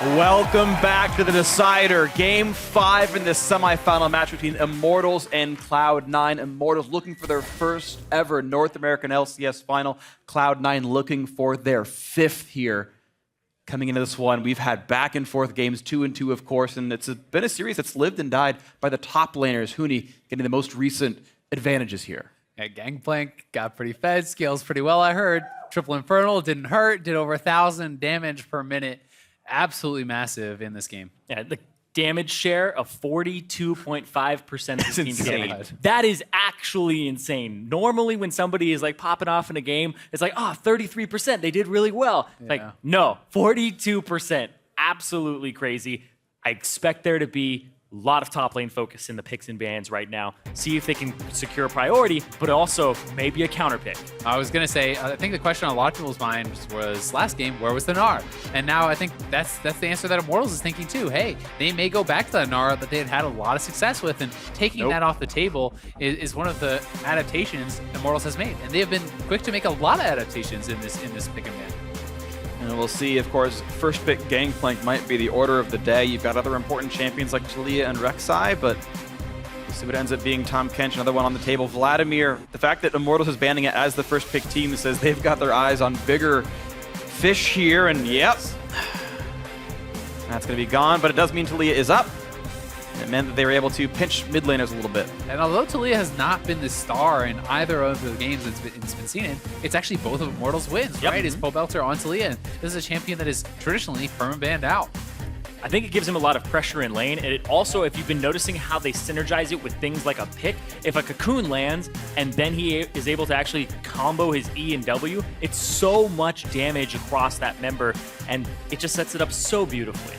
Welcome back to the decider. Game 5 in this semifinal match between Immortals and Cloud9. Immortals looking for their first ever North American LCS final. Cloud9 looking for their 5th here. Coming into this one, we've had back and forth games, 2 and 2, of course, and it's been a series that's lived and died by the top laners. Huni getting the most recent advantages here. Yeah, Gangplank got pretty fed, scales pretty well, I heard. Triple Infernal didn't hurt, did over 1,000 damage per minute. Absolutely massive in this game. Yeah, the damage share of 42.5% of the team's insane. game. That is actually insane. Normally when somebody is like popping off in a game, it's like, oh, 33%, they did really well. Yeah. Like, no, 42%, absolutely crazy. I expect there to be a lot of top lane focus in the picks and bans right now. See if they can secure a priority, but also maybe a counter pick. I was going to say, I think the question on a lot of people's minds was last game, where was the Gnar? And now I think that's the answer that Immortals is thinking too. Hey, they may go back to that Gnar that they had a lot of success with, and taking that off the table is one of the adaptations Immortals has made. And they have been quick to make a lot of adaptations in this pick and ban. And we'll see, of course, first pick Gangplank might be the order of the day. You've got other important champions like Taliyah and Rek'Sai, but we'll see what ends up being Tahm Kench, another one on the table. Vladimir, the fact that Immortals is banning it as the first pick team says they've got their eyes on bigger fish here, and yep, that's going to be gone, but it does mean Taliyah is up. It meant that they were able to pinch mid laners a little bit. And although Taliyah has not been the star in either of the games it's been seen in, it's actually both of Immortals' wins, right? Is Pobelter on Taliyah, and this is a champion that is traditionally perma banned out. I think it gives him a lot of pressure in lane, and it also, if you've been noticing how they synergize it with things like a pick, if a cocoon lands and then he is able to actually combo his E and W, it's so much damage across that member, and it just sets it up so beautifully.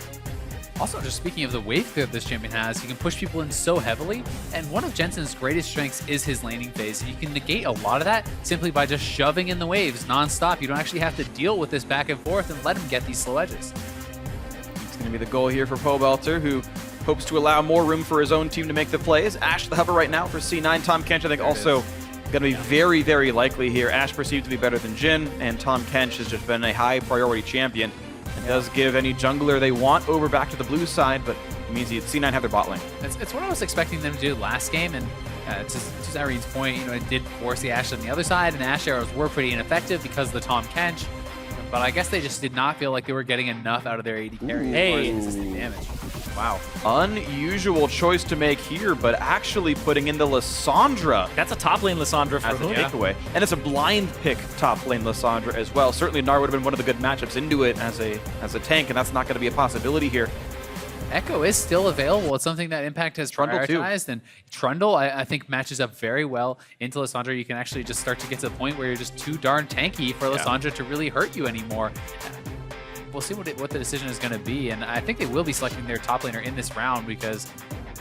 Also, just speaking of the wave clear this champion has, he can push people in so heavily, and one of Jensen's greatest strengths is his laning phase. You can negate a lot of that simply by just shoving in the waves non-stop. You don't actually have to deal with this back and forth and let him get these slow edges. It's going to be the goal here for Pobelter, who hopes to allow more room for his own team to make the plays. Ash the hover right now for C9. Tahm Kench, I think, also going to be very, very likely here. Ash perceived to be better than Jhin, and Tahm Kench has just been a high priority champion. It does give any jungler they want over back to the blue side, but it means C9 have their bot lane. It's what I was expecting them to do last game, and to Zyreen's point, it did force the Ashe on the other side, and Ashe arrows were pretty ineffective because of the Tahm Kench, but I guess they just did not feel like they were getting enough out of their AD carry as far as consistent damage. Wow. Unusual choice to make here, but actually putting in the Lissandra. That's a top lane Lissandra for a takeaway. And it's a blind pick top lane Lissandra as well. Certainly Gnar would have been one of the good matchups into it as a tank, and that's not going to be a possibility here. Echo is still available. It's something that Impact has prioritized, and Trundle, I think, matches up very well into Lissandra. You can actually just start to get to the point where you're just too darn tanky for Lissandra to really hurt you anymore. We'll see what the decision is going to be, and I think they will be selecting their top laner in this round because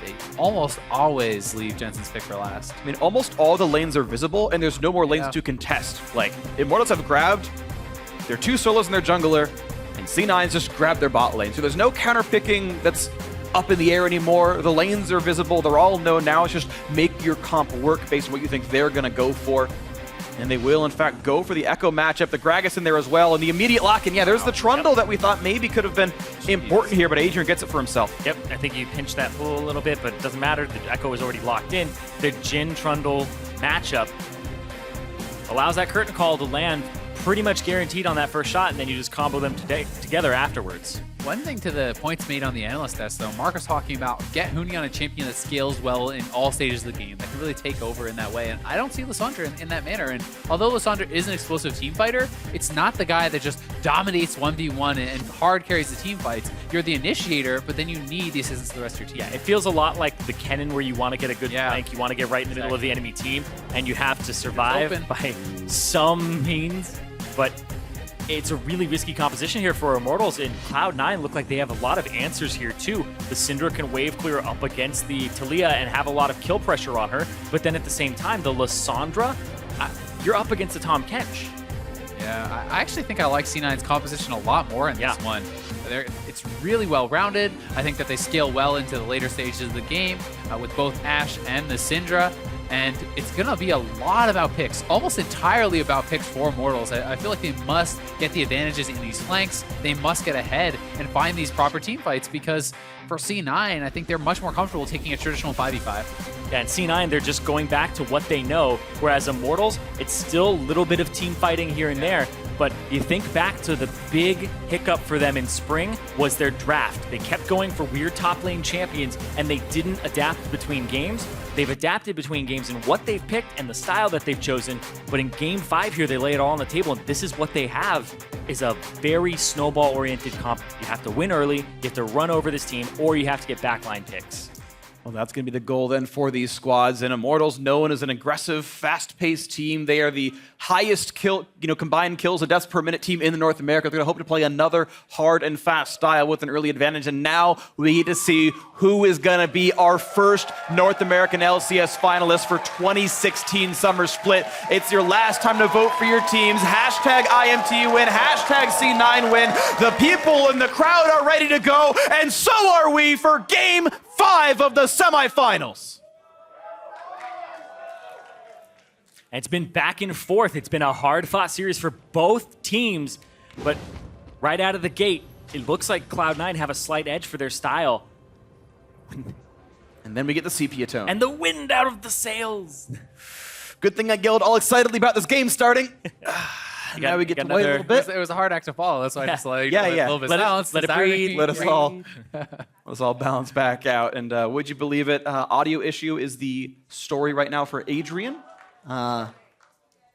they almost always leave Jensen's pick for last. I mean, almost all the lanes are visible, and there's no more lanes to contest. Like, Immortals have grabbed their 2 solos and their jungler, and C9's just grabbed their bot lane. So there's no counter picking that's up in the air anymore. The lanes are visible. They're all known now. It's just make your comp work based on what you think they're going to go for. And they will, in fact, go for the Echo matchup. The Gragas in there as well, and the immediate lock. And yeah, there's the Trundle that we thought maybe could have been important here, but Adrian gets it for himself. Yep, I think you pinched that pool a little bit, but it doesn't matter. The Echo is already locked in. The Jhin Trundle matchup allows that curtain call to land pretty much guaranteed on that first shot, and then you just combo them together afterwards. One thing to the points made on the analyst test, though, Mark was talking about get Huni on a champion that scales well in all stages of the game, that can really take over in that way, and I don't see Lissandra in that manner. And although Lissandra is an explosive team fighter, it's not the guy that just dominates 1v1 and hard carries the team fights. You're the initiator, but then you need the assistance of the rest of your team. Yeah, it feels a lot like the Kennen where you want to get a good flank, you want to get right in the middle of the enemy team, and you have to survive by some means, but it's a really risky composition here for Immortals, and Cloud9 look like they have a lot of answers here too. The Syndra can wave clear up against the Taliyah and have a lot of kill pressure on her, but then at the same time, the Lissandra, you're up against the Tahm Kench. Yeah, I actually think I like C9's composition a lot more in this one. It's really well-rounded. I think that they scale well into the later stages of the game with both Ashe and the Syndra. And it's going to be a lot about picks, almost entirely about picks for Immortals. I feel like they must get the advantages in these flanks. They must get ahead and find these proper team fights because for C9, I think they're much more comfortable taking a traditional 5v5. Yeah, and C9, they're just going back to what they know, whereas Immortals, it's still a little bit of team fighting here and there. But you think back to the big hiccup for them in spring was their draft. They kept going for weird top lane champions, and they didn't adapt between games. They've adapted between games in what they've picked and the style that they've chosen. But in Game 5 here, they lay it all on the table, and this is what they have, is a very snowball-oriented comp. You have to win early, you have to run over this team, or you have to get backline picks. Well, that's going to be the goal then for these squads. And Immortals, known as an aggressive, fast-paced team. They are the highest combined kills and deaths per minute team in the North America. They're going to hope to play another hard and fast style with an early advantage. And now we need to see who is going to be our first North American LCS finalist for 2016 Summer Split. It's your last time to vote for your teams. Hashtag IMT win, hashtag C9 win. The people in the crowd are ready to go, and so are we for Game 5 of the semifinals. And it's been back and forth. It's been a hard-fought series for both teams, but right out of the gate, it looks like Cloud9 have a slight edge for their style. And then we get the sepia tone. And the wind out of the sails. Good thing I yelled all excitedly about this game starting. Now we get to wait a little bit. It was a hard act to follow. That's why I just like Yeah. a little bit balanced. Let it breathe. Let us all balance back out. And would you believe it? Audio issue is the story right now for Adrian.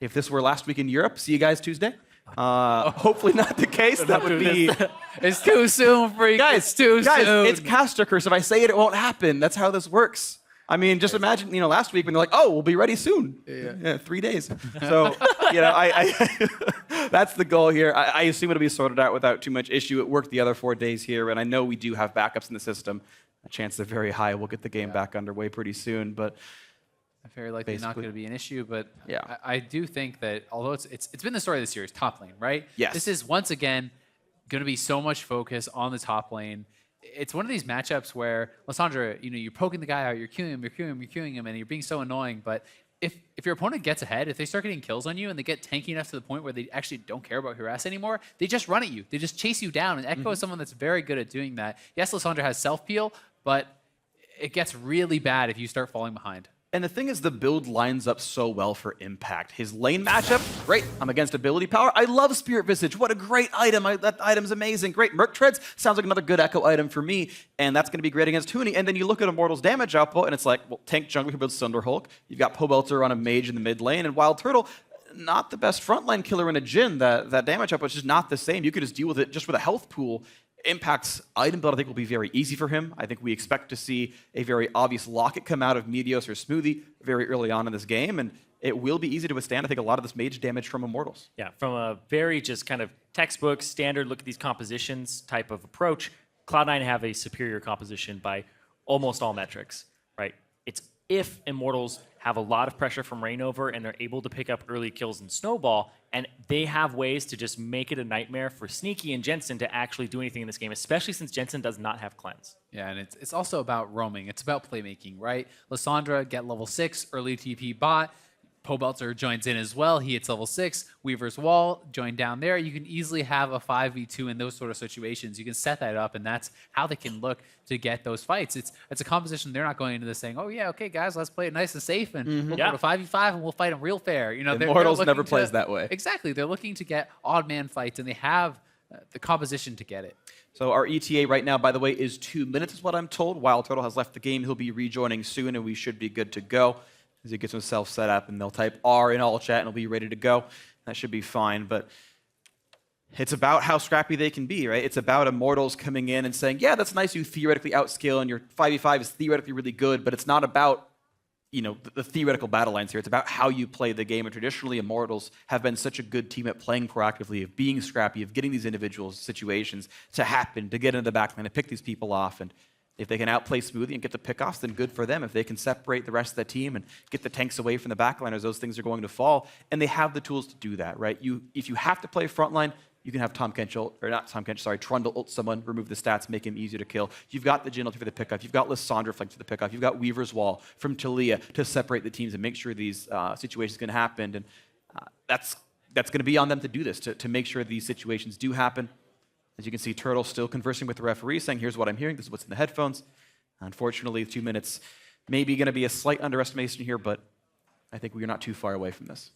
If this were last week in Europe, see you guys Tuesday. Hopefully not the case. That would be... It's too soon for you. Guys, it's too soon. It's caster curse. If I say it, it won't happen. That's how this works. I mean, just imagine, last week when they're like, "Oh, we'll be ready soon." Yeah, 3 days. So, that's the goal here. I assume it'll be sorted out without too much issue. It worked the other 4 days here, and I know we do have backups in the system. A chance is very high we'll get the game back underway pretty soon, but very likely not going to be an issue. But yeah, I do think that although it's been the story of the series, top lane, right? Yes. This is once again going to be so much focus on the top lane. It's one of these matchups where, Lysandra, you're poking the guy out, you're queuing him, and you're being so annoying. But if your opponent gets ahead, if they start getting kills on you and they get tanky enough to the point where they actually don't care about harass anymore, they just run at you. They just chase you down. And Echo is someone that's very good at doing that. Yes, Lysandra has self-peel, but it gets really bad if you start falling behind. And the thing is, the build lines up so well for impact. His lane matchup, great. I'm against ability power. I love Spirit Visage. What a great item. That item's amazing. Great. Merc Treads sounds like another good Echo item for me, and that's going to be great against Huni. And then you look at Immortals' damage output, and it's like, well, tank jungle who builds Thunder Hulk. You've got Pobelter on a mage in the mid lane, and Wild Turtle, not the best frontline killer in a Jhin. That damage output is just not the same. You could just deal with it just with a health pool. Impact's item build, I think, will be very easy for him. I think we expect to see a very obvious locket come out of Meteos or Smoothie very early on in this game, and it will be easy to withstand, I think, a lot of this mage damage from Immortals. Yeah, from a very just kind of textbook, standard look at these compositions type of approach, Cloud9 have a superior composition by almost all metrics, right? It's if Immortals have a lot of pressure from Reignover and they're able to pick up early kills in Snowball, and they have ways to just make it a nightmare for Sneaky and Jensen to actually do anything in this game, especially since Jensen does not have cleanse. Yeah, and it's also about roaming. It's about playmaking, right? Lysandra, get level 6, early TP bot. Pobelter joins in as well. He hits level 6. Weaver's Wall, join down there. You can easily have a 5v2 in those sort of situations. You can set that up, and that's how they can look to get those fights. It's a composition they're not going into this saying, oh, yeah, okay, guys, let's play it nice and safe, and we'll go to 5v5, and we'll fight them real fair. Immortals never plays that way. Exactly. They're looking to get odd man fights, and they have the composition to get it. So our ETA right now, by the way, is 2 minutes is what I'm told. Wild Turtle has left the game. He'll be rejoining soon, and we should be good to go. As he gets himself set up, and they'll type R in all chat, and he'll be ready to go. That should be fine, but it's about how scrappy they can be, right? It's about Immortals coming in and saying, yeah, that's nice you theoretically outscale, and your 5v5 is theoretically really good, but it's not about the theoretical battle lines here. It's about how you play the game, and traditionally Immortals have been such a good team at playing proactively, of being scrappy, of getting these individual situations to happen, to get into the backline, to pick these people off, and if they can outplay Smoothie and get the pickoffs, then good for them. If they can separate the rest of the team and get the tanks away from the backliners, those things are going to fall. And they have the tools to do that, right? If you have to play frontline, You can have Trundle ult someone, remove the stats, make him easier to kill. You've got the Jhin ulti for the pickoff. You've got Lissandra flank for the pickoff. You've got Weaver's Wall from Talia to separate the teams and make sure these situations can happen. And that's going to be on them to do this, to make sure these situations do happen. As you can see, Turtle still conversing with the referee, saying, here's what I'm hearing, this is what's in the headphones. Unfortunately, 2 minutes maybe going to be a slight underestimation here, but I think we're not too far away from this.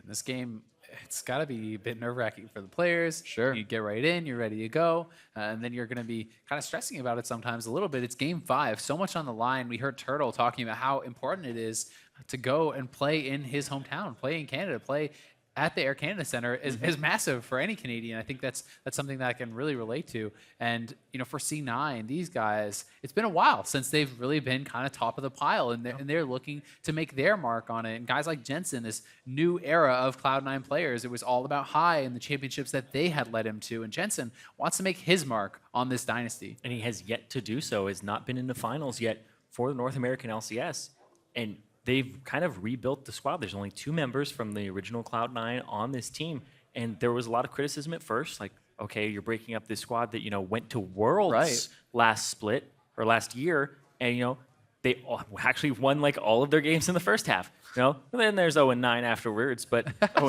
In this game, it's got to be a bit nerve-wracking for the players. Sure. You get right in, you're ready to go, and then you're going to be kind of stressing about it sometimes a little bit. It's game 5, so much on the line. We heard Turtle talking about how important it is to go and play in his hometown, play in Canada, play at the Air Canada Center is massive for any Canadian. I think that's something that I can really relate to. And, you know, for C9, these guys, it's been a while since they've really been kind of top of the pile, and they're looking to make their mark on it. And guys like Jensen, this new era of Cloud9 players, it was all about high and the championships that they had led him to. And Jensen wants to make his mark on this dynasty. And he has yet to do so, has not been in the finals yet for the North American LCS. And they've kind of rebuilt the squad. There's only 2 members from the original Cloud9 on this team. And there was a lot of criticism at first, like, okay, you're breaking up this squad that, you know, went to Worlds last split or last year. And, you know, they actually won like all of their games in the first half. You know, and then there's 0-9 afterwards, but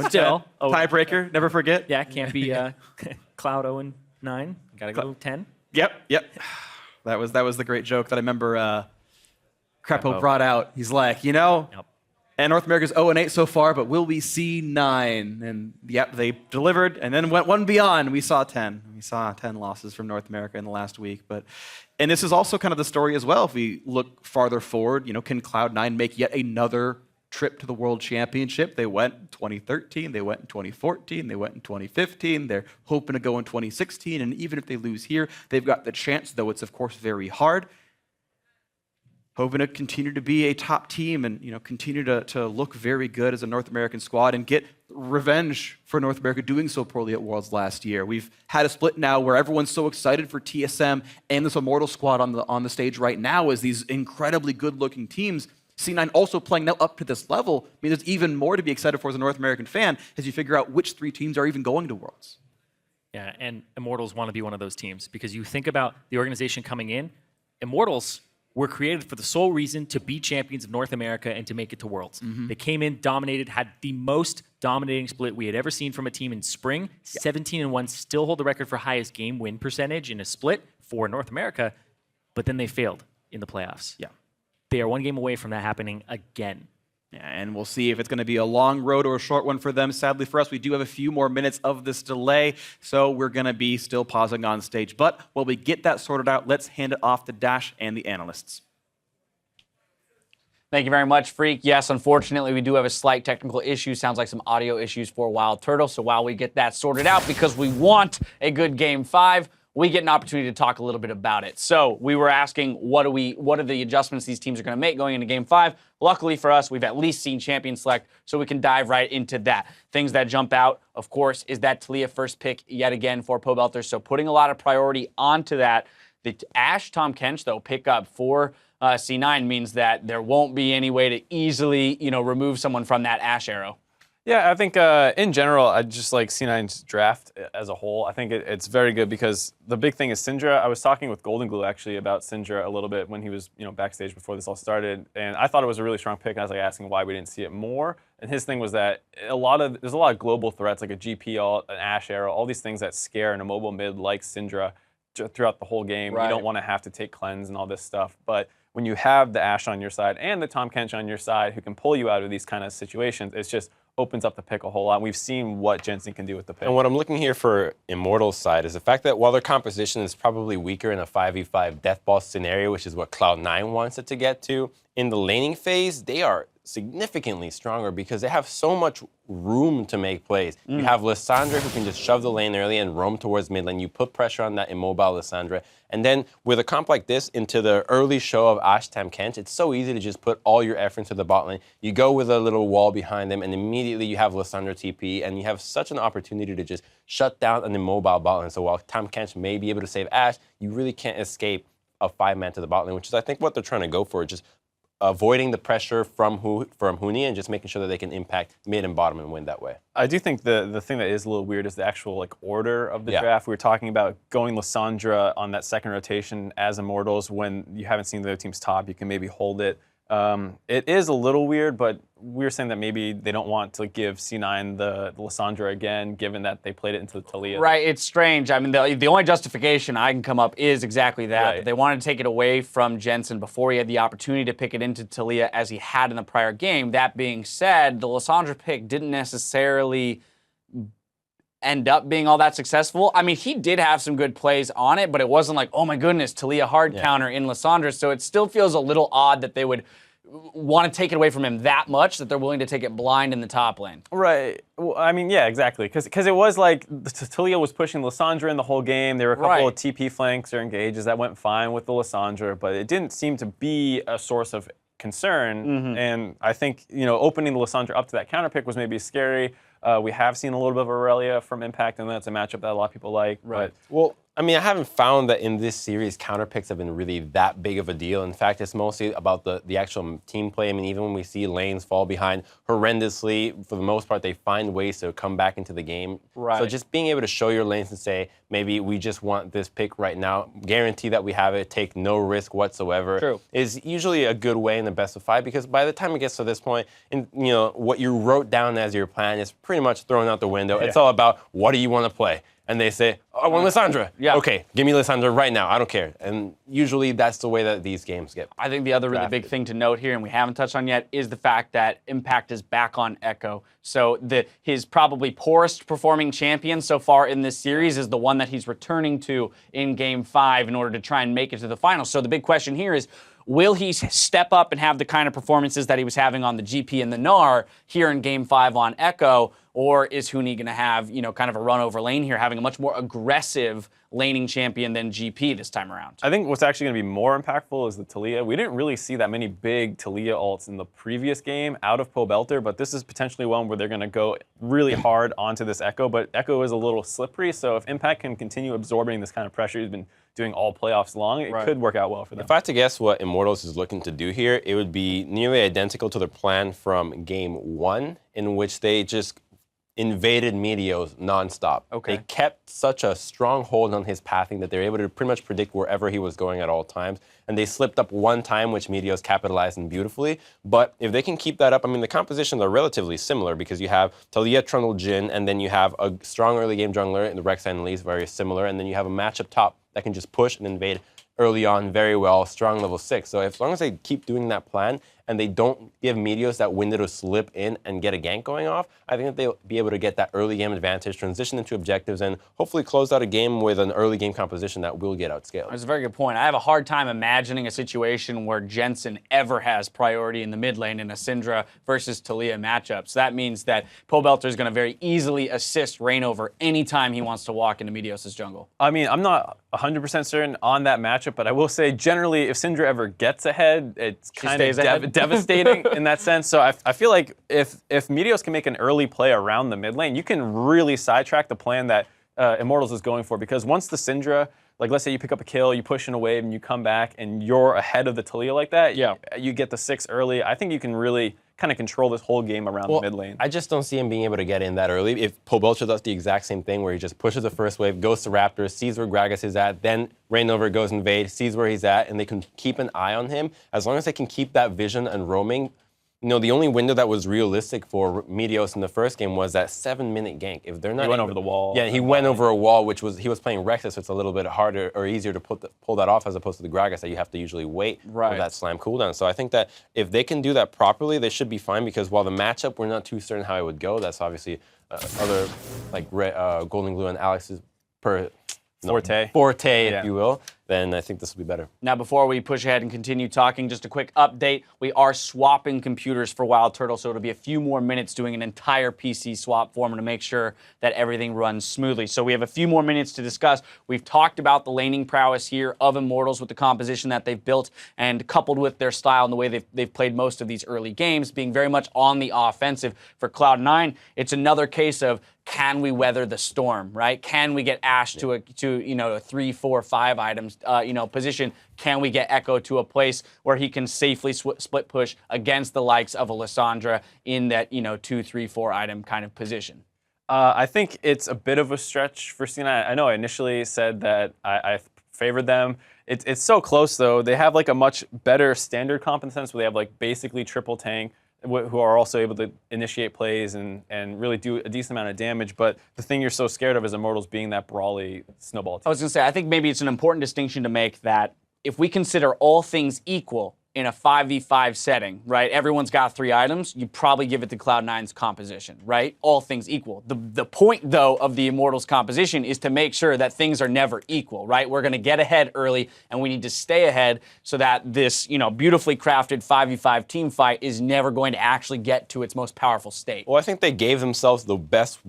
still. Tiebreaker, never forget. Yeah, can't be Cloud 0-9. Gotta go 10. Yep. That was the great joke that I remember Crepo brought out. He's like, you know, and North America's 0-8 so far, but will we see 9? And yep, they delivered and then went one beyond. We saw 10. We saw 10 losses from North America in the last week. And this is also kind of the story as well. If we look farther forward, you know, can Cloud9 make yet another trip to the World Championship? They went in 2013, they went in 2014, they went in 2015. They're hoping to go in 2016. And even if they lose here, they've got the chance, though it's of course very hard. Hoping to continue to be a top team and, you know, continue to look very good as a North American squad and get revenge for North America doing so poorly at Worlds last year. We've had a split now where everyone's so excited for TSM and this Immortals squad on the stage right now as these incredibly good-looking teams. C9 also playing now up to this level means there's even more to be excited for as a North American fan as you figure out which 3 teams are even going to Worlds. Yeah, and Immortals want to be one of those teams because you think about the organization coming in, Immortals were created for the sole reason to be champions of North America and to make it to Worlds. They came in, dominated, had the most dominating split we had ever seen from a team in spring. 17-1, still hold the record for highest game win percentage in a split for North America, but then they failed in the playoffs. Yeah. They are one game away from that happening again. Yeah, and we'll see if it's going to be a long road or a short one for them. Sadly for us, we do have a few more minutes of this delay, so we're going to be still pausing on stage. But while we get that sorted out, let's hand it off to Dash and the analysts. Thank you very much, Freak. Yes, unfortunately, we do have a slight technical issue. Sounds like some audio issues for Wild Turtle. So while we get that sorted out, because we want a good Game 5, we get an opportunity to talk a little bit about it. So we were asking, what are the adjustments these teams are going to make going into Game 5? Luckily for us, we've at least seen Champion Select, so we can dive right into that. Things that jump out, of course, is that Talia first pick yet again for Pobelter. So putting a lot of priority onto that. The Ashe Tahm Kench, though, pick up for C9 means that there won't be any way to easily, remove someone from that Ashe arrow. Yeah, I think in general, I just like C9's draft as a whole. I think it's very good because the big thing is Syndra. I was talking with Golden Glue actually about Syndra a little bit when he was backstage before this all started, and I thought it was a really strong pick. And I was like asking why we didn't see it more. And his thing was that there's a lot of global threats like a GP ult, an Ashe arrow, all these things that scare in a mobile mid like Syndra throughout the whole game. Right. You don't want to have to take cleanse and all this stuff, but when you have the Ashe on your side and the Tahm Kench on your side who can pull you out of these kind of situations, it's just opens up the pick a whole lot. We've seen what Jensen can do with the pick. And what I'm looking here for Immortals' side is the fact that while their composition is probably weaker in a 5v5 death ball scenario, which is what Cloud9 wants it to get to, in the laning phase, they are significantly stronger because they have so much room to make plays. You have Lissandra who can just shove the lane early and roam towards mid lane. You put pressure on that immobile Lissandra. And then with a comp like this into the early show of Ashe Tahm Kench, it's so easy to just put all your effort into the bot lane. You go with a little wall behind them and immediately you have Lissandra TP and you have such an opportunity to just shut down an immobile bot lane. So while Tahm Kench may be able to save Ashe, you really can't escape a 5-man to the bot lane, which is I think what they're trying to go for, just avoiding the pressure from Huni and just making sure that they can impact mid and bottom and win that way. I do think the thing that is a little weird is the actual like order of the draft. We were talking about going Lissandra on that second rotation as Immortals when you haven't seen the other team's top. You can maybe hold it. It is a little weird, but we were saying that maybe they don't want to give C9 the Lissandra again, given that they played it into the Taliyah. Right, it's strange. I mean, the only justification I can come up is exactly that. Right. That they wanted to take it away from Jensen before he had the opportunity to pick it into Taliyah as he had in the prior game. That being said, the Lissandra pick didn't necessarily end up being all that successful. I mean, he did have some good plays on it, but it wasn't like, oh my goodness, Taliyah hard counter in Lissandra. So it still feels a little odd that they would want to take it away from him that much that they're willing to take it blind in the top lane. Right. Well, I mean, yeah, exactly. Because it was like Taliyah was pushing Lissandra in the whole game. There were a couple of TP flanks or engages that went fine with the Lissandra, but it didn't seem to be a source of concern. And I think, opening the Lissandra up to that counter pick was maybe scary. We have seen a little bit of Aurelia from Impact, and that's a matchup that a lot of people like. Right. Well, I mean, I haven't found that in this series counter picks have been really that big of a deal. In fact, it's mostly about the actual team play. I mean, even when we see lanes fall behind horrendously, for the most part, they find ways to come back into the game. Right. So just being able to show your lanes and say, maybe we just want this pick right now, guarantee that we have it, take no risk whatsoever, is usually a good way in the best of 5, because by the time it gets to this point, and what you wrote down as your plan is pretty much thrown out the window. It's all about what do you want to play? And they say, oh, I want Lissandra. Yeah. Okay, give me Lissandra right now. I don't care. And usually that's the way that these games get I think the other really big thing to note here, and we haven't touched on yet, is the fact that Impact is back on Echo. So his probably poorest performing champion so far in this series is the one that he's returning to in Game 5 in order to try and make it to the finals. So the big question here is, will he step up and have the kind of performances that he was having on the GP and the NAR here in Game 5 on Echo? Or is Huni going to have, kind of a run over lane here, having a much more aggressive laning champion than GP this time around? I think what's actually going to be more impactful is the Taliyah. We didn't really see that many big Taliyah ults in the previous game out of Pobelter, but this is potentially one where they're going to go really hard onto this Echo. But Echo is a little slippery, so if Impact can continue absorbing this kind of pressure he's been doing all playoffs long, it could work out well for them. If I had to guess what Immortals is looking to do here, it would be nearly identical to their plan from Game 1, in which they just invaded Meteos nonstop. They kept such a strong hold on his pathing that they were able to pretty much predict wherever he was going at all times. And they slipped up one time, which Meteos capitalized on beautifully. But if they can keep that up, I mean, the compositions are relatively similar because you have Taliyah, Trundle, Jhin, and then you have a strong early game jungler in the Rex and Lee, very similar. And then you have a matchup top that can just push and invade early on very well, strong level 6. So as long as they keep doing that plan and they don't give Meteos that window to slip in and get a gank going off, I think that they'll be able to get that early game advantage, transition into objectives, and hopefully close out a game with an early game composition that will get outscaled. That's a very good point. I have a hard time imagining a situation where Jensen ever has priority in the mid lane in a Syndra versus Taliyah matchup. So that means that Pobelter is going to very easily assist Reignover anytime he wants to walk into Meteos' jungle. I mean, I'm not 100% certain on that matchup, but I will say generally if Syndra ever gets ahead, it's kind of devastating in that sense. So I feel like if Meteos can make an early play around the mid lane, you can really sidetrack the plan that Immortals is going for, because once the Syndra, like let's say you pick up a kill, you push in a wave and you come back and you're ahead of the Taliyah like that, you get the 6 early, I think you can really kind of control this whole game around the mid lane. I just don't see him being able to get in that early. If Pobelter does the exact same thing where he just pushes the first wave, goes to Raptor, sees where Gragas is at, then Reignover goes invade, sees where he's at, and they can keep an eye on him. As long as they can keep that vision and roaming, the only window that was realistic for Meteos in the first game was that 7-minute gank. If they're not, he went over the wall. Yeah, he went over a wall, which was he was playing Rexus, so it's a little bit harder or easier to pull that off as opposed to the Gragas that you have to usually wait for that slam cooldown. So I think that if they can do that properly, they should be fine. Because while the matchup we're not too certain how it would go, that's obviously other like Golden Glue and Alex's forte, if you will, then I think this will be better. Now, before we push ahead and continue talking, just a quick update. We are swapping computers for Wild Turtle, so it'll be a few more minutes doing an entire PC swap for them to make sure that everything runs smoothly. So we have a few more minutes to discuss. We've talked about the laning prowess here of Immortals with the composition that they've built, and coupled with their style and the way they've played most of these early games, being very much on the offensive. For Cloud9, it's another case of can we weather the storm, right? Can we get Ashe to a 3, 4, 5 items position? Can we get Echo to a place where he can safely split push against the likes of a Lissandra in that 2, 3, 4 item kind of position? I think it's a bit of a stretch for C9. I know I initially said that I favored them. It's so close though. They have like a much better standard comp in the sense where they have like basically triple tank who are also able to initiate plays and really do a decent amount of damage. But the thing you're so scared of is Immortals being that brawly snowball team. I was going to say, I think maybe it's an important distinction to make that if we consider all things equal in a 5v5 setting, right? Everyone's got 3 items. You probably give it to Cloud9's composition, right? All things equal. The point, though, of the Immortals composition is to make sure that things are never equal, right? We're going to get ahead early, and we need to stay ahead so that this, beautifully crafted 5v5 team fight is never going to actually get to its most powerful state. Well, I think they gave themselves the best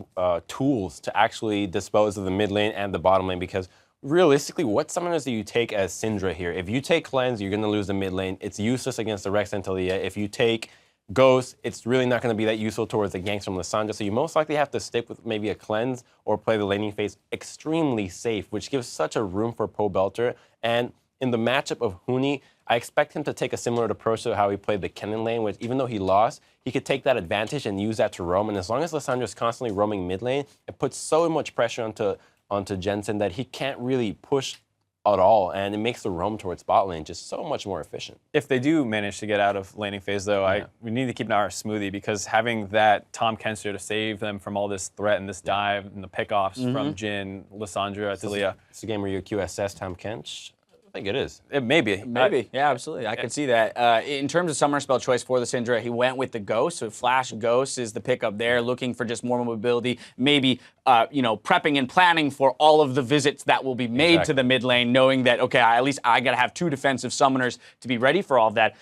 tools to actually dispose of the mid lane and the bottom lane because realistically, what summoners do you take as Syndra here? If you take Cleanse, you're going to lose the mid lane. It's useless against the Rex and Taliyah. If you take Ghost, it's really not going to be that useful towards the ganks from Lissandra. So you most likely have to stick with maybe a Cleanse or play the laning phase extremely safe, which gives such a room for Pobelter. And in the matchup of Huni, I expect him to take a similar approach to how he played the Kennen lane, which even though he lost, he could take that advantage and use that to roam. And as long as Lissandra is constantly roaming mid lane, it puts so much pressure onto Jensen that he can't really push at all, and it makes the roam towards bot lane just so much more efficient. If they do manage to get out of laning phase, though, we need to keep an eye on Smoothie because having that Tom Kenster to save them from all this threat and this dive and the pickoffs from Jhin, Lissandra, Taliyah. It's a game where you QSS Tom Kench. I think it is. It may be. Maybe. Yeah, absolutely. I could see that. In terms of summoner spell choice for the Syndra, he went with the Ghost. So Flash Ghost is the pickup there, looking for just more mobility, maybe prepping and planning for all of the visits that will be made to the mid lane, knowing that, okay, at least I got to have 2 defensive summoners to be ready for all of that.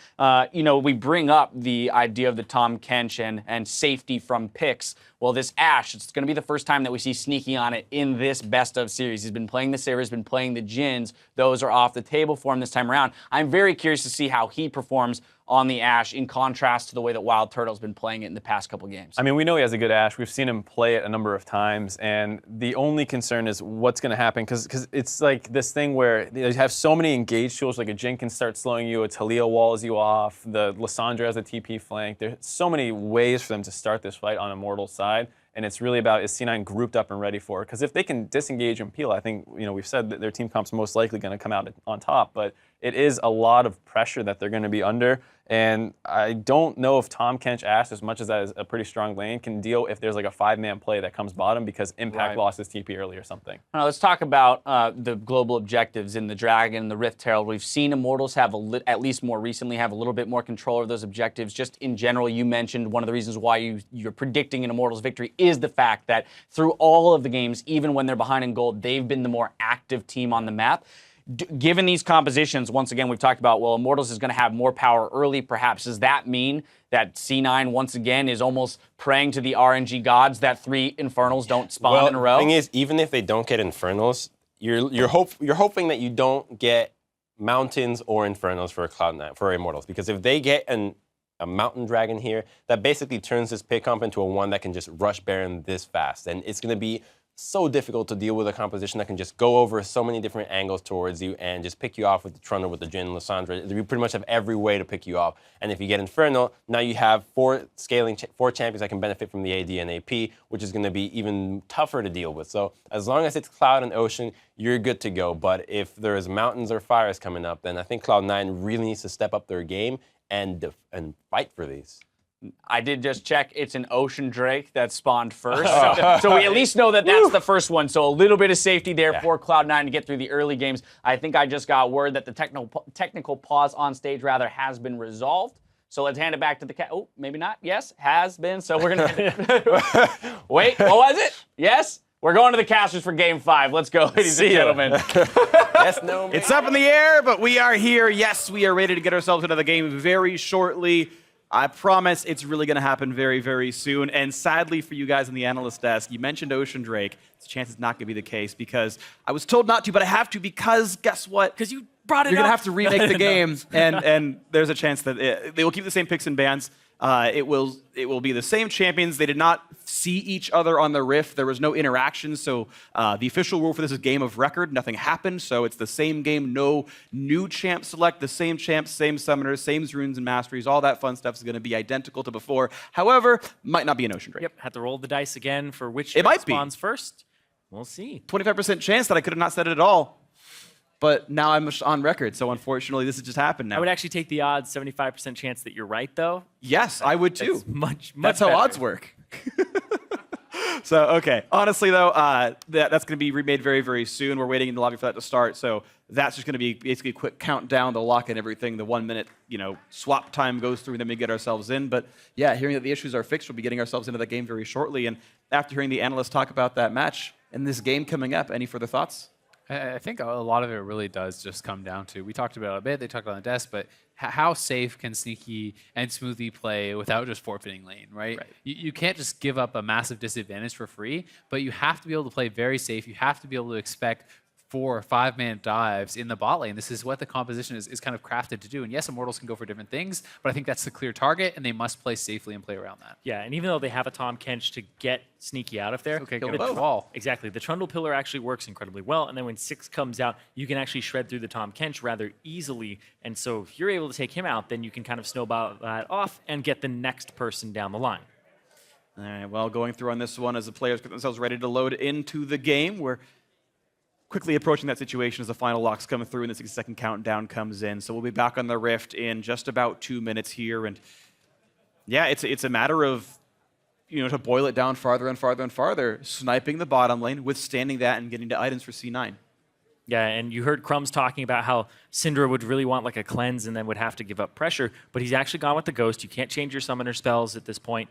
We bring up the idea of the Tom Kench and safety from picks. Well, this Ashe, it's going to be the first time that we see Sneaky on it in this best of series. He's been playing the Sabres, been playing the Jins. Those are off the table for him this time around. I'm very curious to see how he performs on the Ashe in contrast to the way that Wild Turtle's been playing it in the past couple games. I mean, we know he has a good Ashe. We've seen him play it a number of times, and the only concern is what's going to happen, because it's like this thing where you have so many engaged tools, like a Jhin can start slowing you, a Taliyah walls you off, the Lissandra has a TP flank. There's so many ways for them to start this fight on Immortal's side, and it's really about, is C9 grouped up and ready for it? Because if they can disengage and peel, I think, we've said that their team comp's most likely going to come out on top, but it is a lot of pressure that they're going to be under. And I don't know if Tom Kench Ashe, as much as that is a pretty strong lane, can deal if there's like a 5-man play that comes bottom because Impact lost his TP early or something. Now, let's talk about the global objectives in the Dragon and the Rift Herald. We've seen Immortals have, at least more recently, have a little bit more control of those objectives. Just in general, you mentioned one of the reasons why you're predicting an Immortals victory is the fact that through all of the games, even when they're behind in gold, they've been the more active team on the map. Given these compositions, once again, we've talked about, well, Immortals is going to have more power early, perhaps. Does that mean that C9, once again, is almost praying to the RNG gods that 3 Infernals don't spawn in a row? The thing is, even if they don't get Infernals, you're hoping that you don't get Mountains or Infernals for Cloud9, for Immortals. Because if they get a Mountain Dragon here, that basically turns this pick comp into a one that can just rush Baron this fast. And it's going to be so difficult to deal with a composition that can just go over so many different angles towards you and just pick you off with the Trundle, with the Jhin, Lissandra. You pretty much have every way to pick you off. And if you get Infernal, now you have 4 champions that can benefit from the AD and AP, which is going to be even tougher to deal with. So as long as it's Cloud and Ocean, you're good to go. But if there's Mountains or Fires coming up, then I think Cloud9 really needs to step up their game and fight for these. I did just check. It's an Ocean Drake that spawned first. So we at least know that that's the first one. So a little bit of safety there for Cloud9 to get through the early games. I think I just got word that the technical pause on stage, has been resolved. So let's hand it back to the cat. Oh, maybe not. Yes, has been. So we're going to... Wait, what was it? Yes? We're going to the casters for Game 5. Let's go, ladies and gentlemen. Yes, no, man. It's up in the air, but we are here. Yes, we are ready to get ourselves into the game very shortly. I promise it's really going to happen very, very soon. And sadly for you guys on the analyst desk, you mentioned Ocean Drake. It's a chance it's not going to be the case because I was told not to, but I have to because guess what? Because you brought it You're up. going to have to remake the game, and there's a chance that they will keep the same picks and bans. It will be the same champions. They did not see each other on the Rift. There was no interaction, so the official rule for this is game of record. Nothing happened, so it's the same game. No new champ select. The same champs, same summoners, same runes and masteries. All that fun stuff is going to be identical to before. However, might not be an Ocean Drake. Yep, have to roll the dice again for which it might spawns first. We'll see. 25% chance that I could have not said it at all. But now I'm on record, so unfortunately this has just happened now. I would actually take the odds, 75% chance that you're right, though. Yes, I would too. It's much That's better. how odds work. So, okay. Honestly, though, that's going to be remade very, very soon. We're waiting in the lobby for that to start. So that's just going to be basically a quick countdown, the lock and everything. The 1 minute, swap time goes through, and then we get ourselves in. But yeah, hearing that the issues are fixed, we'll be getting ourselves into the game very shortly. And after hearing the analysts talk about that match and this game coming up, any further thoughts? I think a lot of it really does just come down to, we talked about it a bit, they talked about it on the desk, but how safe can Sneaky and Smoothie play without just forfeiting lane, right? You can't just give up a massive disadvantage for free, but you have to be able to play very safe. You have to be able to expect 4 or 5 man dives in the bot lane. This is what the composition is kind of crafted to do. And yes, Immortals can go for different things, but I think that's the clear target, and they must play safely and play around that. Yeah, and even though they have a Tahm Kench to get Sneaky out of there, okay, the wall. Exactly. The Trundle Pillar actually works incredibly well, and then when 6 comes out, you can actually shred through the Tahm Kench rather easily. And so if you're able to take him out, then you can kind of snowball that off and get the next person down the line. All right, well, going through on this one as the players get themselves ready to load into the game, we're quickly approaching that situation as the final locks come through and the 60-second countdown comes in. So we'll be back on the Rift in just about 2 minutes here. And yeah, it's a matter of, to boil it down farther and farther and farther, sniping the bottom lane, withstanding that, and getting to items for C9. Yeah, and you heard Crumbs talking about how Syndra would really want like a cleanse and then would have to give up pressure, but he's actually gone with the Ghost. You can't change your summoner spells at this point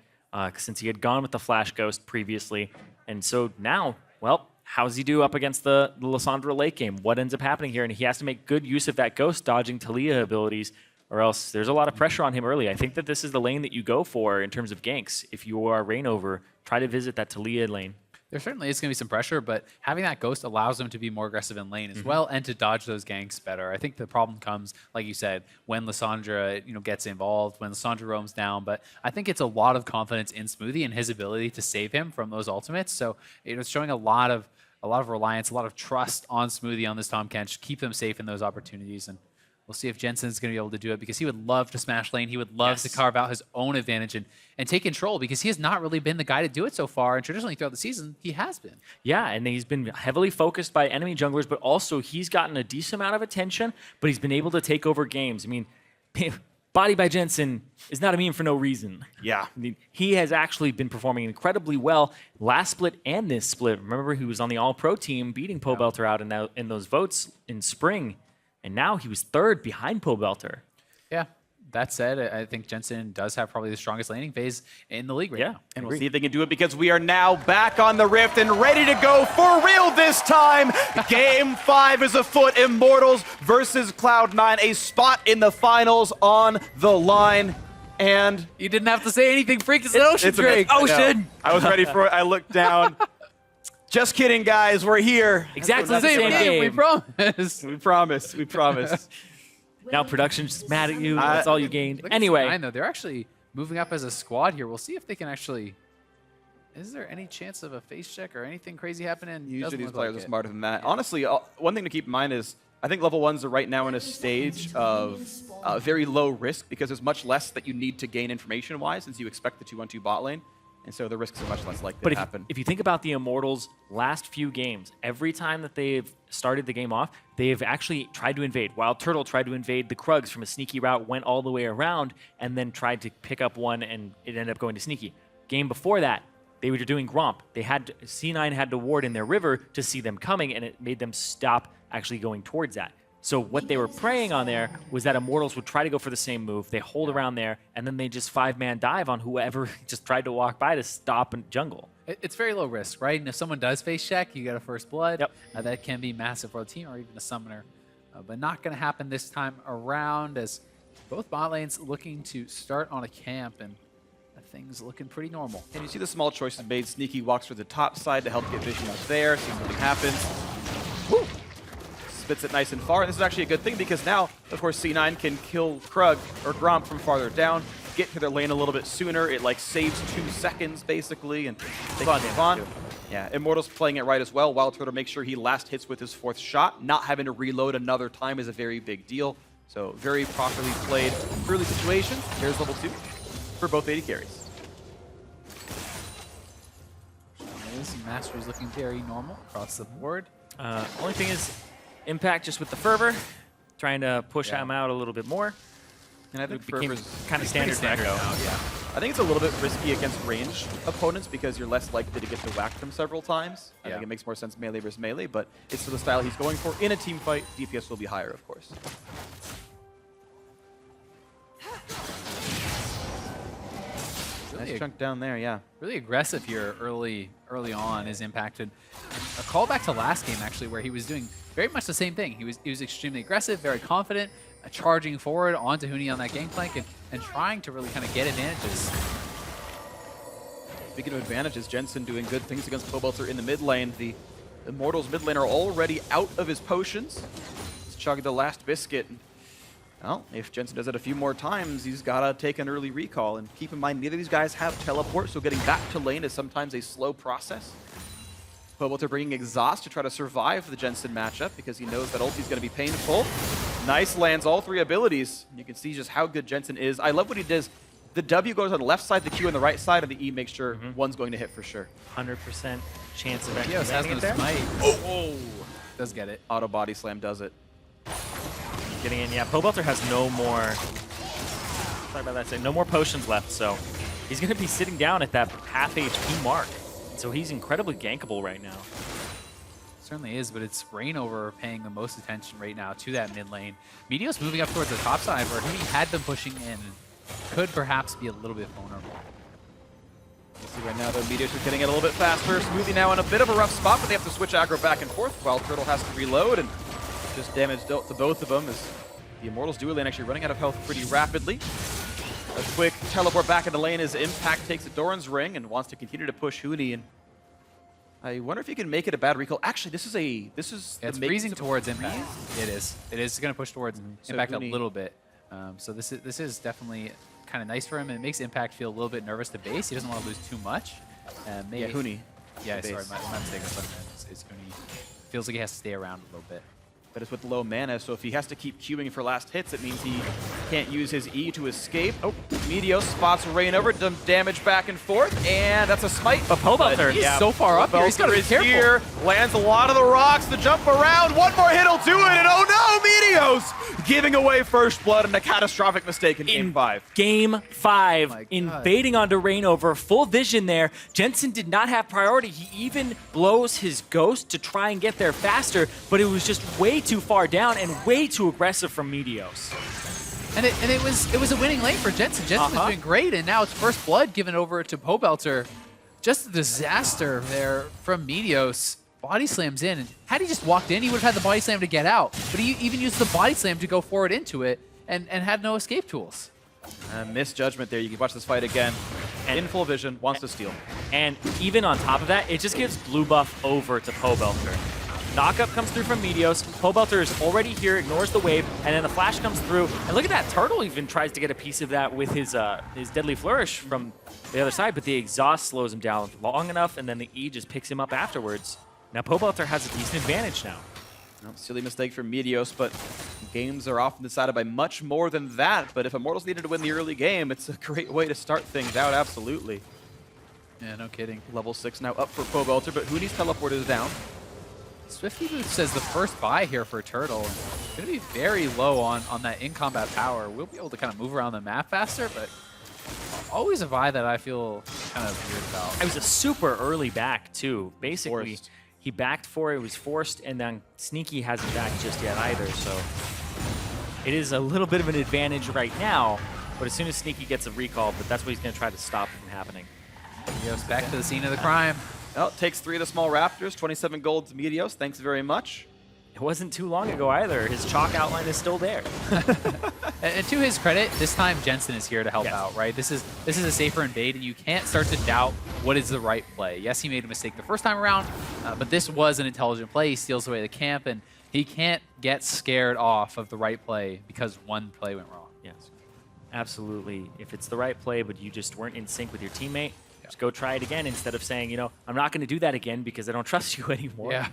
since he had gone with the Flash Ghost previously. And so now, well, how does he do up against the Lissandra late game? What ends up happening here? And he has to make good use of that Ghost dodging Talia abilities, or else there's a lot of pressure on him early. I think that this is the lane that you go for in terms of ganks. If you are Reignover, try to visit that Talia lane. There certainly is going to be some pressure, but having that Ghost allows them to be more aggressive in lane as well and to dodge those ganks better. I think the problem comes, like you said, when Lissandra gets involved, when Lissandra roams down. But I think it's a lot of confidence in Smoothie and his ability to save him from those ultimates. So it's showing a lot of reliance, a lot of trust on Smoothie on this Tahm Kench, keep them safe in those opportunities. And we'll see if Jensen's going to be able to do it, because he would love to smash lane. He would love to carve out his own advantage and take control, because he has not really been the guy to do it so far. And traditionally throughout the season, he has been. Yeah, and he's been heavily focused by enemy junglers, but also he's gotten a decent amount of attention, but he's been able to take over games. I mean, Body by Jensen is not immune for no reason. Yeah. I mean, he has actually been performing incredibly well last split and this split. Remember, he was on the All-Pro team beating Pobelter out in those votes in spring, and now he was 3rd behind Pobelter. Yeah. That said, I think Jensen does have probably the strongest laning phase in the league right now. And we'll see if they can do it, because we are now back on the Rift and ready to go for real this time. Game 5 is afoot. Immortals versus Cloud9. A spot in the finals on the line. And you didn't have to say anything, Freak. It's an Ocean Drake. Ocean! I was ready for it. I looked down. Just kidding, guys. We're here. Exactly the same game. We promise. We promise. We promise. Now production's just mad at you. That's all you gained. Anyway. I know they're actually moving up as a squad here. We'll see if they can actually... Is there any chance of a face check or anything crazy happening? Usually these players are smarter than that. Honestly, one thing to keep in mind is I think level 1s are right now in a stage of very low risk, because there's much less that you need to gain information-wise, since you expect the 2-1-2 bot lane. And so the risks are much less likely to happen. If you think about the Immortals' last few games, every time that they've started the game off, they've actually tried to invade. Wild Turtle tried to invade the Krugs from a sneaky route, went all the way around, and then tried to pick up one, and it ended up going to Sneaky. Game before that, they were doing Gromp. C9 had to ward in their river to see them coming, and it made them stop actually going towards that. So what they were preying on there was that Immortals would try to go for the same move. They hold around there, and then they just 5-man dive on whoever just tried to walk by to stop and jungle. It's very low risk, right? And if someone does face check, you get a first blood. Yep. That can be massive for the team, or even a summoner. But not going to happen this time around, as both bot lanes looking to start on a camp, and things looking pretty normal. And you see the small choices made. Sneaky walks for the top side to help get vision up there. See what happens. Woo! Spits it nice and far. And this is actually a good thing, because now, of course, C9 can kill Krug or Gromp from farther down. get to their lane a little bit sooner. It like saves 2 seconds basically, and they can move on. Yeah, Immortals playing it right as well. Wild Turtle makes sure he last hits with his 4th shot. Not having to reload another time is a very big deal. So very properly played early situations. Here's level 2 for both AD carries. Mastery's looking very normal across the board. Only thing is, Impact just with the fervor, trying to push him out a little bit more. And I think It became Fervor's kind of standard for Echo. Yeah. I think it's a little bit risky against ranged opponents because you're less likely to get to whack them several times. I think it makes more sense melee versus melee, but it's for the style he's going for. In a team fight, DPS will be higher, of course. Really Nice chunk down there, yeah. Really aggressive here early on is impacted. A callback to last game actually, where he was doing very much the same thing. He was extremely aggressive, very confident, charging forward onto Huni on that gangplank and trying to really kind of get advantages. Speaking of advantages, Jensen doing good things against Pobelter in the mid lane. The Immortals mid lane are already out of his potions. He's chugged the last biscuit. Well, if Jensen does it a few more times, he's got to take an early recall. And keep in mind, neither of these guys have teleport, so getting back to lane is sometimes a slow process. Pobelter bringing Exhaust to try to survive the Jensen matchup because he knows that ulti's going to be painful. Nice, lands all 3 abilities. You can see just how good Jensen is. I love what he does. The W goes on the left side, the Q on the right side, and the E makes sure one's going to hit for sure. 100% chance of actually Yes, has landing no it there. smite. Oh, does get it. Auto body slam does it. Getting in, yeah. Pobelter has no more. Sorry about that. No more potions left, so he's going to be sitting down at that half HP mark. So he's incredibly gankable right now. Certainly is, but it's Reignover paying the most attention right now to that mid lane. Meteos moving up towards the top side where he had them pushing in and could perhaps be a little bit vulnerable. You see right now, the Meteors are getting it a little bit faster. Smoothie now in a bit of a rough spot, but they have to switch aggro back and forth while Turtle has to reload, and just damage dealt to both of them as the Immortals dual lane actually running out of health pretty rapidly. A quick teleport back into lane as Impact takes a Doran's Ring and wants to continue to push Huni, and I wonder if he can make it a bad recall. Actually, this is It's freezing towards Impact. It is. It is going to push towards Impact Huni, a little bit. So this is definitely kind of nice for him, and it makes Impact feel a little bit nervous to base. He doesn't want to lose too much. Maybe yeah, Huni. Yeah, sorry, my mistake. It's Huni. Feels like he has to stay around a little bit. But it's with low mana, so if he has to keep queuing for last hits, it means he can't use his E to escape. Oh, Meteos spots Reignover, some damage back and forth, and that's a smite. But Pobelter, He's so far up here, he's got to be careful. Here, lands a lot of the rocks, the jump around, one more hit will do it, and oh no, Meteos giving away first blood and a catastrophic mistake in Game 5. Game 5, my God. invading onto Reignover, full vision there. Jensen did not have priority. He even blows his ghost to try and get there faster, but it was just way too far down and way too aggressive from Meteos. And it was a winning lane for Jensen. Jensen was doing great, and now it's first blood given over to Pobelter. Just a disaster there from Meteos. Body slams in, and had he just walked in, he would have had the body slam to get out. But he even used the body slam to go forward into it, and had no escape tools. Misjudgment there. You can watch this fight again. And in full vision, wants to steal. And even on top of that, it just gives blue buff over to Pobelter. Knockup comes through from Meteos. Pobelter is already here, ignores the wave, and then the flash comes through. And look at that, Turtle even tries to get a piece of that with his deadly flourish from the other side, but the exhaust slows him down long enough, and then the E just picks him up afterwards. Now Pobelter has a decent advantage now. Well, silly mistake from Meteos, but games are often decided by much more than that. But if Immortals needed to win the early game, it's a great way to start things out, absolutely. Yeah, no kidding. Level 6 now up for Pobelter, but Huni's teleport is down. Swifty Booth says the first buy here for Turtle. Going to be very low on that in-combat power. We'll be able to kind of move around the map faster, but always a buy that I feel kind of weird about. It was a super early back, too. Basically, Forced. he backed for it, was forced, and then Sneaky hasn't backed just yet either, so it is a little bit of an advantage right now, but as soon as Sneaky gets a recall, but that's what he's going to try to stop from happening. Meteos back to the scene of the crime. Well, it takes 3 of the small Raptors, 27 gold to Meteos. Thanks very much. It wasn't too long ago either. His chalk outline is still there. And to his credit, this time Jensen is here to help Yes. out, right? This is a safer invade, and you can't start to doubt what is the right play. Yes, he made a mistake the first time around, but this was an intelligent play. He steals away the camp, and he can't get scared off of the right play because one play went wrong. Yes. Absolutely. If it's the right play, but you just weren't in sync with your teammate, just go try it again instead of saying, you know, I'm not going to do that again because I don't trust you anymore. Yeah.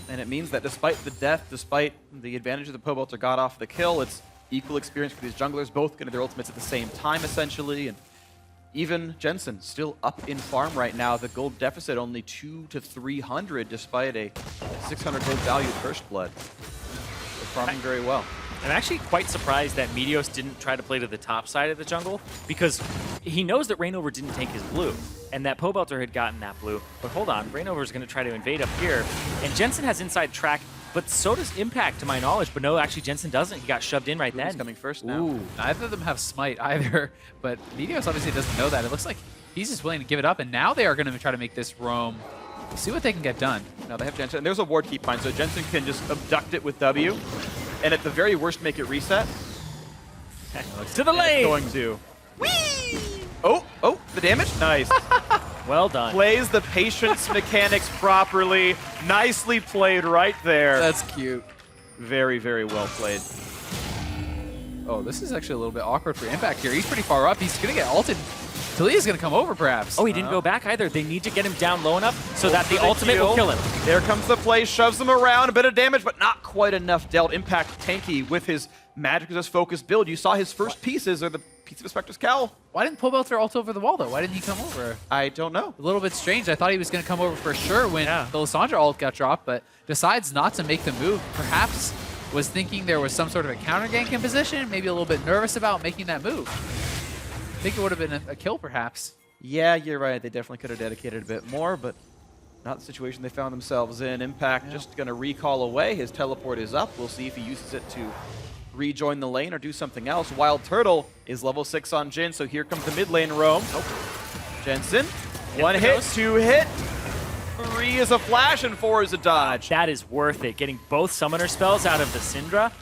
And it means that despite the death, despite the advantage of the Pobelter got off the kill, it's equal experience for these junglers, both getting their ultimates at the same time, essentially. And even Jensen still up in farm right now. The gold deficit only 200 to 300, despite a 600 gold value First Blood. They're farming very well. I'm actually quite surprised that Meteos didn't try to play to the top side of the jungle because he knows that Reignover didn't take his blue and that Pobelter had gotten that blue. But hold on, Reignover's going to try to invade up here. And Jensen has inside track, but so does Impact to my knowledge. But no, actually Jensen doesn't. He got shoved in right then. He's coming first now. Ooh, neither of them have Smite either, but Meteos obviously doesn't know that. It looks like he's just willing to give it up, and now they are going to try to make this roam. See what they can get done. Now they have Jensen, and there's a ward keep behind, so Jensen can just abduct it with W. And at the very worst, make it reset. To the lane! Going to. Whee! Oh, the damage? Nice. Well done. Plays the patience mechanics properly. Nicely played right there. That's cute. Very, very well played. Oh, this is actually a little bit awkward for Impact here. He's pretty far up. He's going to get ulted. Talia's going to come over, perhaps. Oh, he didn't go back either. They need to get him down low enough so that the ultimate will kill him. There comes the play, shoves him around, a bit of damage, but not quite enough dealt. Impact tanky with his magic resist focused build. You saw his first pieces, or the piece of a Spectre's Cowl. Why didn't Pobelter ult over the wall, though? Why didn't he come over? I don't know. A little bit strange. I thought he was going to come over for sure when the Lissandra ult got dropped, but decides not to make the move. Perhaps was thinking there was some sort of a counter gank in position, maybe a little bit nervous about making that move. I think it would have been a kill, perhaps. Yeah, you're right. They definitely could have dedicated a bit more, but not the situation they found themselves in. Impact just going to recall away. His teleport is up. We'll see if he uses it to rejoin the lane or do something else. Wild Turtle is level 6 on Jhin, so here comes the mid lane roam. Jensen, 1 hit, 2 hit, 3 is a flash, and 4 is a dodge. That is worth it. Getting both summoner spells out of the Syndra.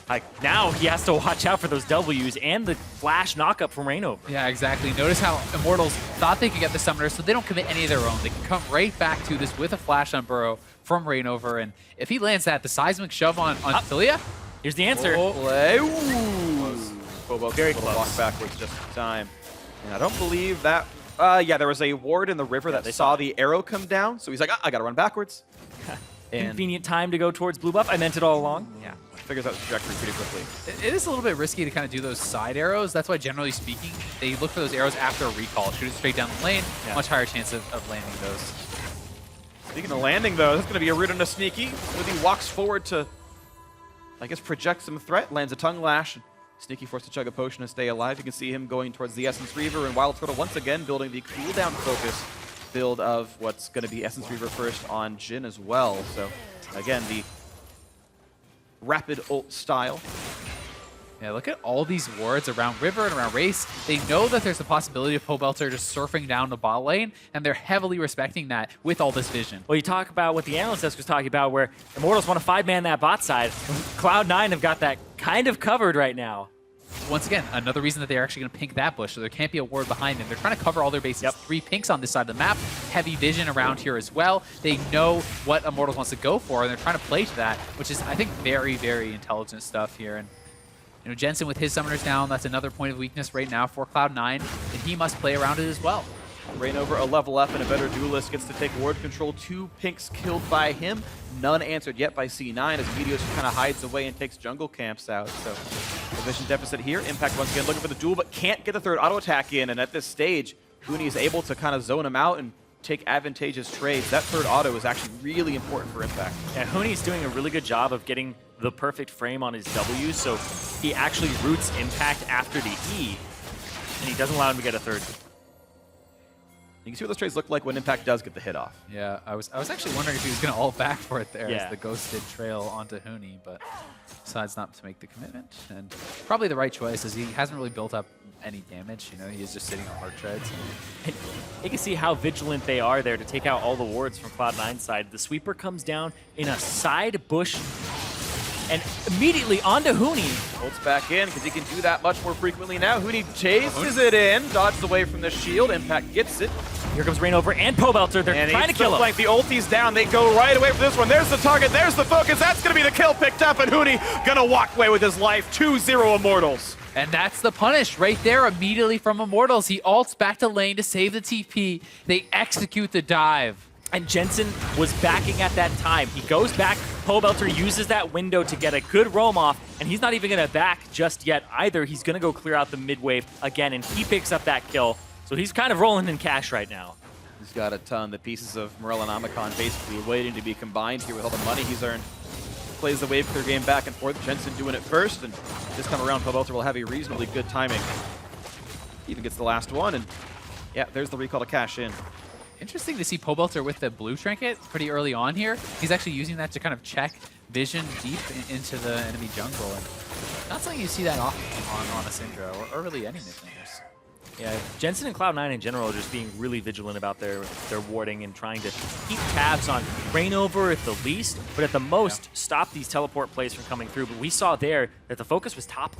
Like, now he has to watch out for those W's and the flash knockup from Reignover. Yeah, exactly. Notice how Immortals thought they could get the summoner, so they don't commit any of their own. They can come right back to this with a flash on Burrow from Reignover, and if he lands that, the seismic shove on Talia. Here's the answer. Play. Ooh. Bobo Very able to close. walk backwards just in time. And I don't believe that... yeah, there was a ward in the river that they saw saw the arrow come down, so he's like, I gotta run backwards. And Convenient time to go towards blue buff. I meant it all along. yeah, figures out the trajectory pretty quickly. It is a little bit risky to kind of do those side arrows. That's why, generally speaking, they look for those arrows after a recall. Shoot it straight down the lane, much higher chance of landing those. Speaking of landing, though, that's going to be a root on a Sneaky. Smoothie walks forward to, I guess, project some threat, lands a Tongue Lash. Sneaky forced to chug a potion to stay alive. You can see him going towards the Essence Reaver, and Wild Turtle once again building the cooldown focus build of what's going to be Essence Reaver first on Jhin as well. So, again, the rapid ult style. Yeah, look at all these wards around River and around Race. They know that there's a possibility of Pobelter just surfing down the bot lane, and they're heavily respecting that with all this vision. Well, you talk about what the analyst desk was talking about, where Immortals want to 5-man that bot side. Cloud9 have got that kind of covered right now. Once again, another reason that they're actually going to pink that bush, so there can't be a ward behind them. They're trying to cover all their bases. 3 pinks on this side of the map. Heavy vision around here as well. They know what Immortals wants to go for, and they're trying to play to that, which is, I think, very, very intelligent stuff here. And you know, Jensen with his summoners down, that's another point of weakness right now for Cloud9, and he must play around it as well. Reignover, a level up and a better duelist, gets to take ward control. 2 pinks killed by him. None answered yet by C9 as Meteos kind of hides away and takes jungle camps out. So, a vision deficit here. Impact once again looking for the duel, but can't get the third auto attack in. And at this stage, Huni is able to kind of zone him out and take advantageous trades. That third auto is actually really important for Impact. Yeah, Huni's doing a really good job of getting the perfect frame on his W, so he actually roots Impact after the E, and he doesn't allow him to get a third. You can see what those trades look like when Impact does get the hit off. Yeah, I was actually wondering if he was going to ult back for it there Yeah. as the ghosted trail onto Huni, but decides not to make the commitment. And probably the right choice, as he hasn't really built up any damage. You know, he is just sitting on hard treads. And you can see how vigilant they are there to take out all the wards from Cloud9's side. The sweeper comes down in a side bush and immediately onto Huni. Ults back in because he can do that much more frequently now. Huni chases it in, dodges away from the shield. Impact gets it. Here comes Reignover and Pobelter. They're And trying to kill him. Like the ulti's down, they go right away for this one. There's the target, there's the focus. That's going to be the kill picked up, and Huni going to walk away with his life. 2-0 Immortals. And that's the punish right there immediately from Immortals. He ults back to lane to save the TP. They execute the dive. And Jensen was backing at that time. He goes back, Pobelter uses that window to get a good roam off, and he's not even gonna back just yet either. He's gonna go clear out the mid wave again, and he picks up that kill. So he's kind of rolling in cash right now. He's got a ton. The pieces of Morel and Omicron basically waiting to be combined here with all the money he's earned. Plays the wave clear game back and forth. Jensen doing it first, and this time around, Pobelter will have a reasonably good timing. Even gets the last one, and yeah, there's the recall to cash in. Interesting to see Pobelter with the blue trinket pretty early on here. He's actually using that to kind of check vision deep into the enemy jungle. And not something you see that often on a Syndra or really any mid-laners. Yeah, Jensen and Cloud9 in general are just being really vigilant about their warding and trying to keep tabs on Rainover at the least, but at the most, stop these teleport plays from coming through. But we saw there that the focus was top.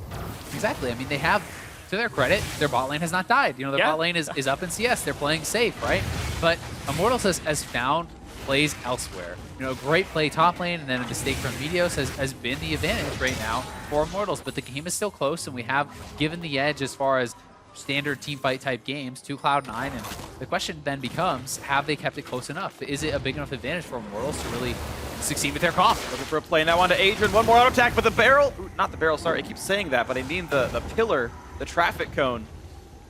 Exactly. I mean, they have, to their credit, their bot lane has not died. You know, their bot lane is up in CS. They're playing safe, right? But Immortals has found plays elsewhere. You know, a great play top lane and then a mistake from Meteos has been the advantage right now for Immortals. But the game is still close, and we have given the edge as far as standard team fight type games to Cloud9. And the question then becomes, have they kept it close enough? Is it a big enough advantage for Immortals to really succeed with their comp? Looking for a play now onto Adrian. One more auto attack, but the barrel, not the barrel, sorry, I keep saying that, but I mean the pillar, the traffic cone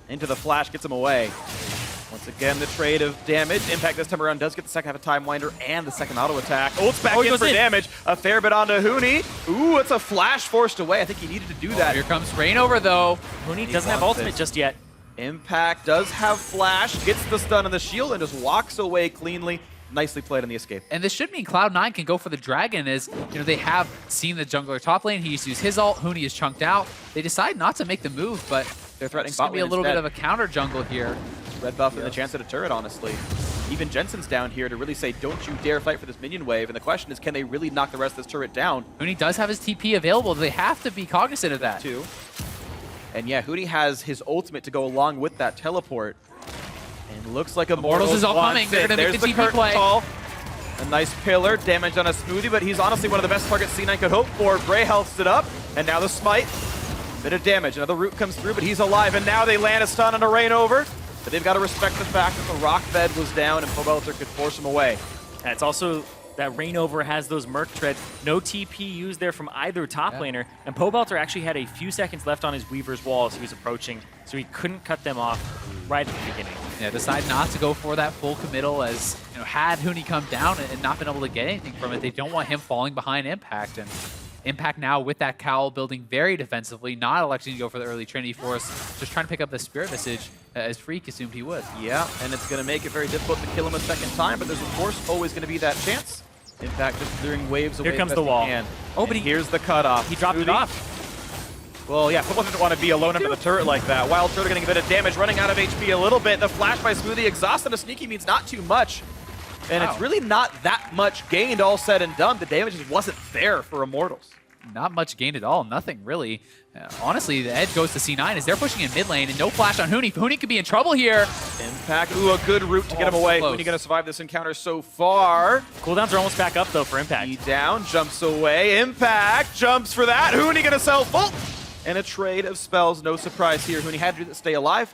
into the flash gets him away. Once again, the trade of damage. Impact this time around does get the second half of Time Winder and the second auto attack. Ult's back in for damage. A fair bit onto Huni. Ooh, it's a flash forced away. I think he needed to do that. Here comes Rainover, though. Huni doesn't have ultimate just yet. Impact does have flash, gets the stun on the shield, and just walks away cleanly. Nicely played on the escape. And this should mean Cloud9 can go for the dragon, as you know they have seen the jungler top lane. He used to use his ult. Huni is chunked out. They decide not to make the move, but they're threatening it's going to be a little bit of a counter jungle here. Red buff and the chance at a turret, honestly. Even Jensen's down here to really say, don't you dare fight for this minion wave. And the question is, can they really knock the rest of this turret down? Huni does have his TP available. They have to be cognizant of that. Too. And yeah, Huni has his ultimate to go along with that teleport. And looks like Immortals is all coming. They're going to make the TP play. Call. A nice pillar, damage on a smoothie, but he's honestly one of the best targets C9 could hope for. Bray healths it up, and now the smite. Bit of damage. Another root comes through, but he's alive, and now they land a stun on a Rainover. But they've got to respect the fact that the rock bed was down and Pobelter could force him away. And it's also that Rainover has those Merc treads. No TP used there from either top laner. And Pobelter actually had a few seconds left on his Weaver's wall as he was approaching, so he couldn't cut them off right at the beginning. Yeah, decide not to go for that full committal, as you know, had Huni come down and not been able to get anything from it, they don't want him falling behind Impact. And Impact now with that cowl building very defensively, not electing to go for the early Trinity Force, just trying to pick up the Spirit Message as Freak assumed he would. Yeah, and it's going to make it very difficult to kill him a second time, but there's of course always going to be that chance. Impact just clearing waves away. Here comes the wall. Oh, but here's the cutoff. He dropped it off. Well, yeah, Football didn't want to be alone under the turret like that. Wild Turtle getting a bit of damage, running out of HP a little bit. The flash by Smoothie exhausted a sneaky means not too much. And it's really not that much gained all said and done. The damage just wasn't there for Immortals. Not much gained at all. Nothing really. Honestly, the edge goes to C9 as they're pushing in mid lane, and no flash on Huni. Huni could be in trouble here. Impact, ooh, a good route to get him away. Huni going to survive this encounter so far. Cooldowns are almost back up, though, for Impact. He down, jumps away. Impact jumps for that. Huni going to self-ult. And a trade of spells, no surprise here. Huni had to stay alive,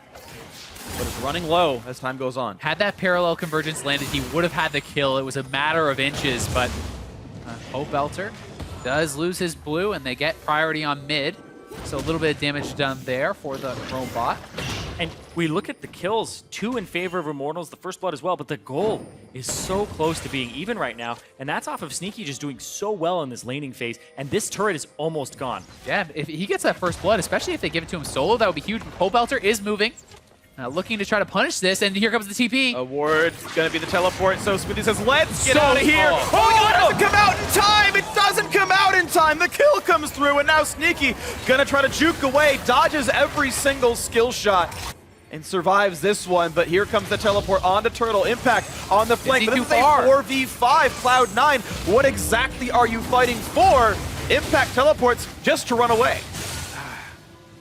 but it's running low as time goes on. Had that parallel convergence landed, he would have had the kill. It was a matter of inches, but Pobelter does lose his blue, and they get priority on mid. So a little bit of damage done there for the robot. And we look at the kills, 2 in favor of Immortals, the first blood as well, but the goal is so close to being even right now, and that's off of Sneaky just doing so well in this laning phase, and this turret is almost gone. Yeah, if he gets that first blood, especially if they give it to him solo, that would be huge. Pobelter is moving, looking to try to punish this, and here comes the TP. Award's going to be the teleport, so Smoothie says, let's get out of here. Oh, it doesn't come out in time. It doesn't come out in time. The kill comes through, and now Sneaky going to try to juke away, dodges every single skill shot, and survives this one. But here comes the teleport onto Turtle. Impact on the flank. But this is a 4v5. Cloud9, what exactly are you fighting for? Impact teleports just to run away.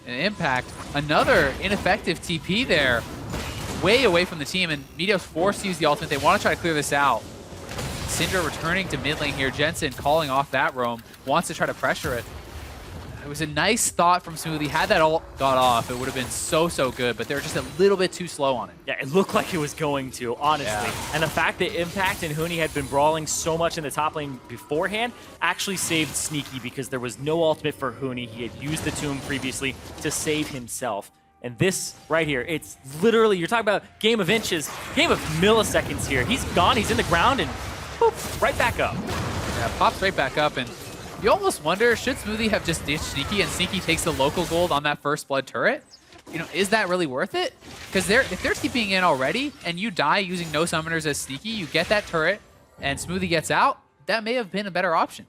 And Impact, another ineffective TP there, way away from the team, and Meteos forced to use the ultimate. They want to try to clear this out. Syndra returning to mid lane here. Jensen calling off that roam, wants to try to pressure it. It was a nice thought from Smoothie. Had that all got off, it would have been so good, but they were just a little bit too slow on it. Yeah, it looked like it was going to, honestly. Yeah. And the fact that Impact and Huni had been brawling so much in the top lane beforehand actually saved Sneaky because there was no ultimate for Huni. He had used the tomb previously to save himself. And this right here, it's literally, you're talking about game of inches, game of milliseconds here. He's gone, he's in the ground, and poof, right back up. Yeah, pops right back up, and you almost wonder, should Smoothie have just ditched Sneaky and Sneaky takes the local gold on that first blood turret? You know, is that really worth it? Because if they're TPing in already, and you die using no summoners as Sneaky, you get that turret, and Smoothie gets out, that may have been a better option.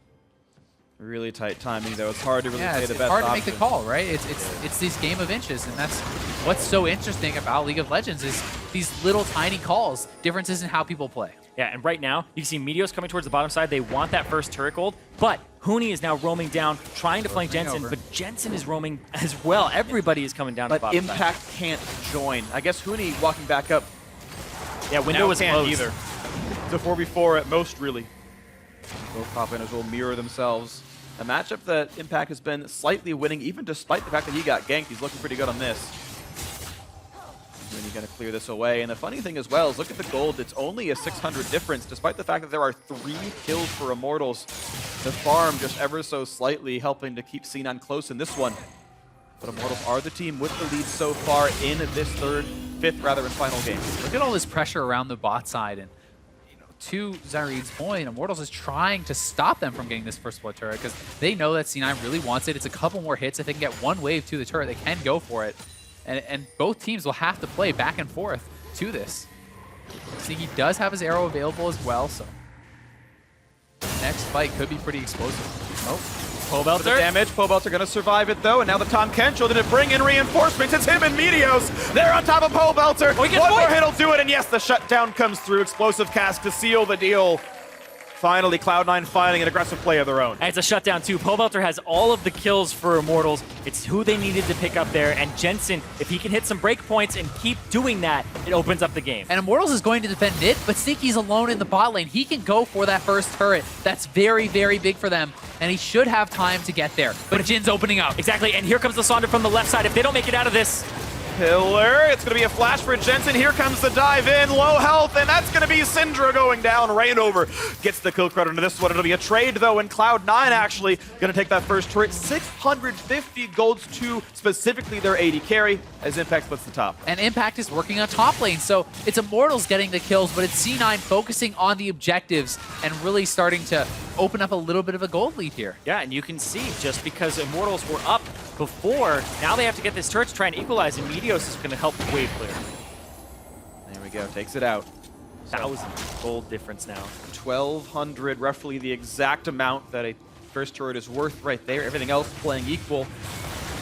Really tight timing, though. It's hard to really say the best it's hard to option. make the call, right? It's this game of inches, and that's what's so interesting about League of Legends is these little tiny calls, differences in how people play. Yeah, and right now, you can see Meteos coming towards the bottom side. They want that first turret gold, but Huni is now roaming down, trying to flank Jensen, but Jensen is roaming as well. Everybody is coming down to the bottom side. But Impact can't join. I guess Huni walking back up. Yeah, window was can't closed. either. It's a 4v4 at most, really. Both top laners will mirror themselves. A matchup that Impact has been slightly winning, even despite the fact that he got ganked. He's looking pretty good on this. And then you got to clear this away. And the funny thing as well is look at the gold. It's only a 600 difference, despite the fact that there are 3 kills for Immortals. The farm just ever so slightly helping to keep C9 close in this one. But Immortals are the team with the lead so far in this fifth and final game. Look at all this pressure around the bot side, and to Zareed's point, Immortals is trying to stop them from getting this first blood turret because they know that C9 really wants it. It's a couple more hits. If they can get one wave to the turret, they can go for it. And both teams will have to play back and forth to this. Sneaky does have his arrow available as well, so next fight could be pretty explosive. Pole Belter. The damage. Pole Belter going to survive it, though. And now the Tom Kenchel didn't bring in reinforcements. It's him and Meteos. They're on top of Pole Belter. One more hit will do it. And yes, the shutdown comes through. Explosive cast to seal the deal. Finally, Cloud9 finding an aggressive play of their own. And it's a shutdown, too. Pole Belter has all of the kills for Immortals. It's who they needed to pick up there. And Jensen, if he can hit some breakpoints and keep doing that, it opens up the game. And Immortals is going to defend mid, but Sneaky's alone in the bot lane. He can go for that first turret. That's very big for them. And he should have time to get there. But Jin's opening up. Exactly, and here comes the Sonder from the left side. If they don't make it out of this, Pillar. It's going to be a flash for Jensen. Here comes the dive in. Low health, and that's going to be Syndra going down. Reignover gets the kill credit into this one. It'll be a trade, though, and Cloud9 actually going to take that first turret. 650 golds to specifically their AD carry as Impact splits the top. And Impact is working on top lane, so it's Immortals getting the kills, but it's C9 focusing on the objectives and really starting to open up a little bit of a gold lead here. Yeah, and you can see just because Immortals were up before, now they have to get this turret to try and equalize, and Meteos is going to help wave clear. There we go, takes it out. 1,000 gold difference now. 1,200, roughly the exact amount that a first turret is worth right there. Everything else playing equal.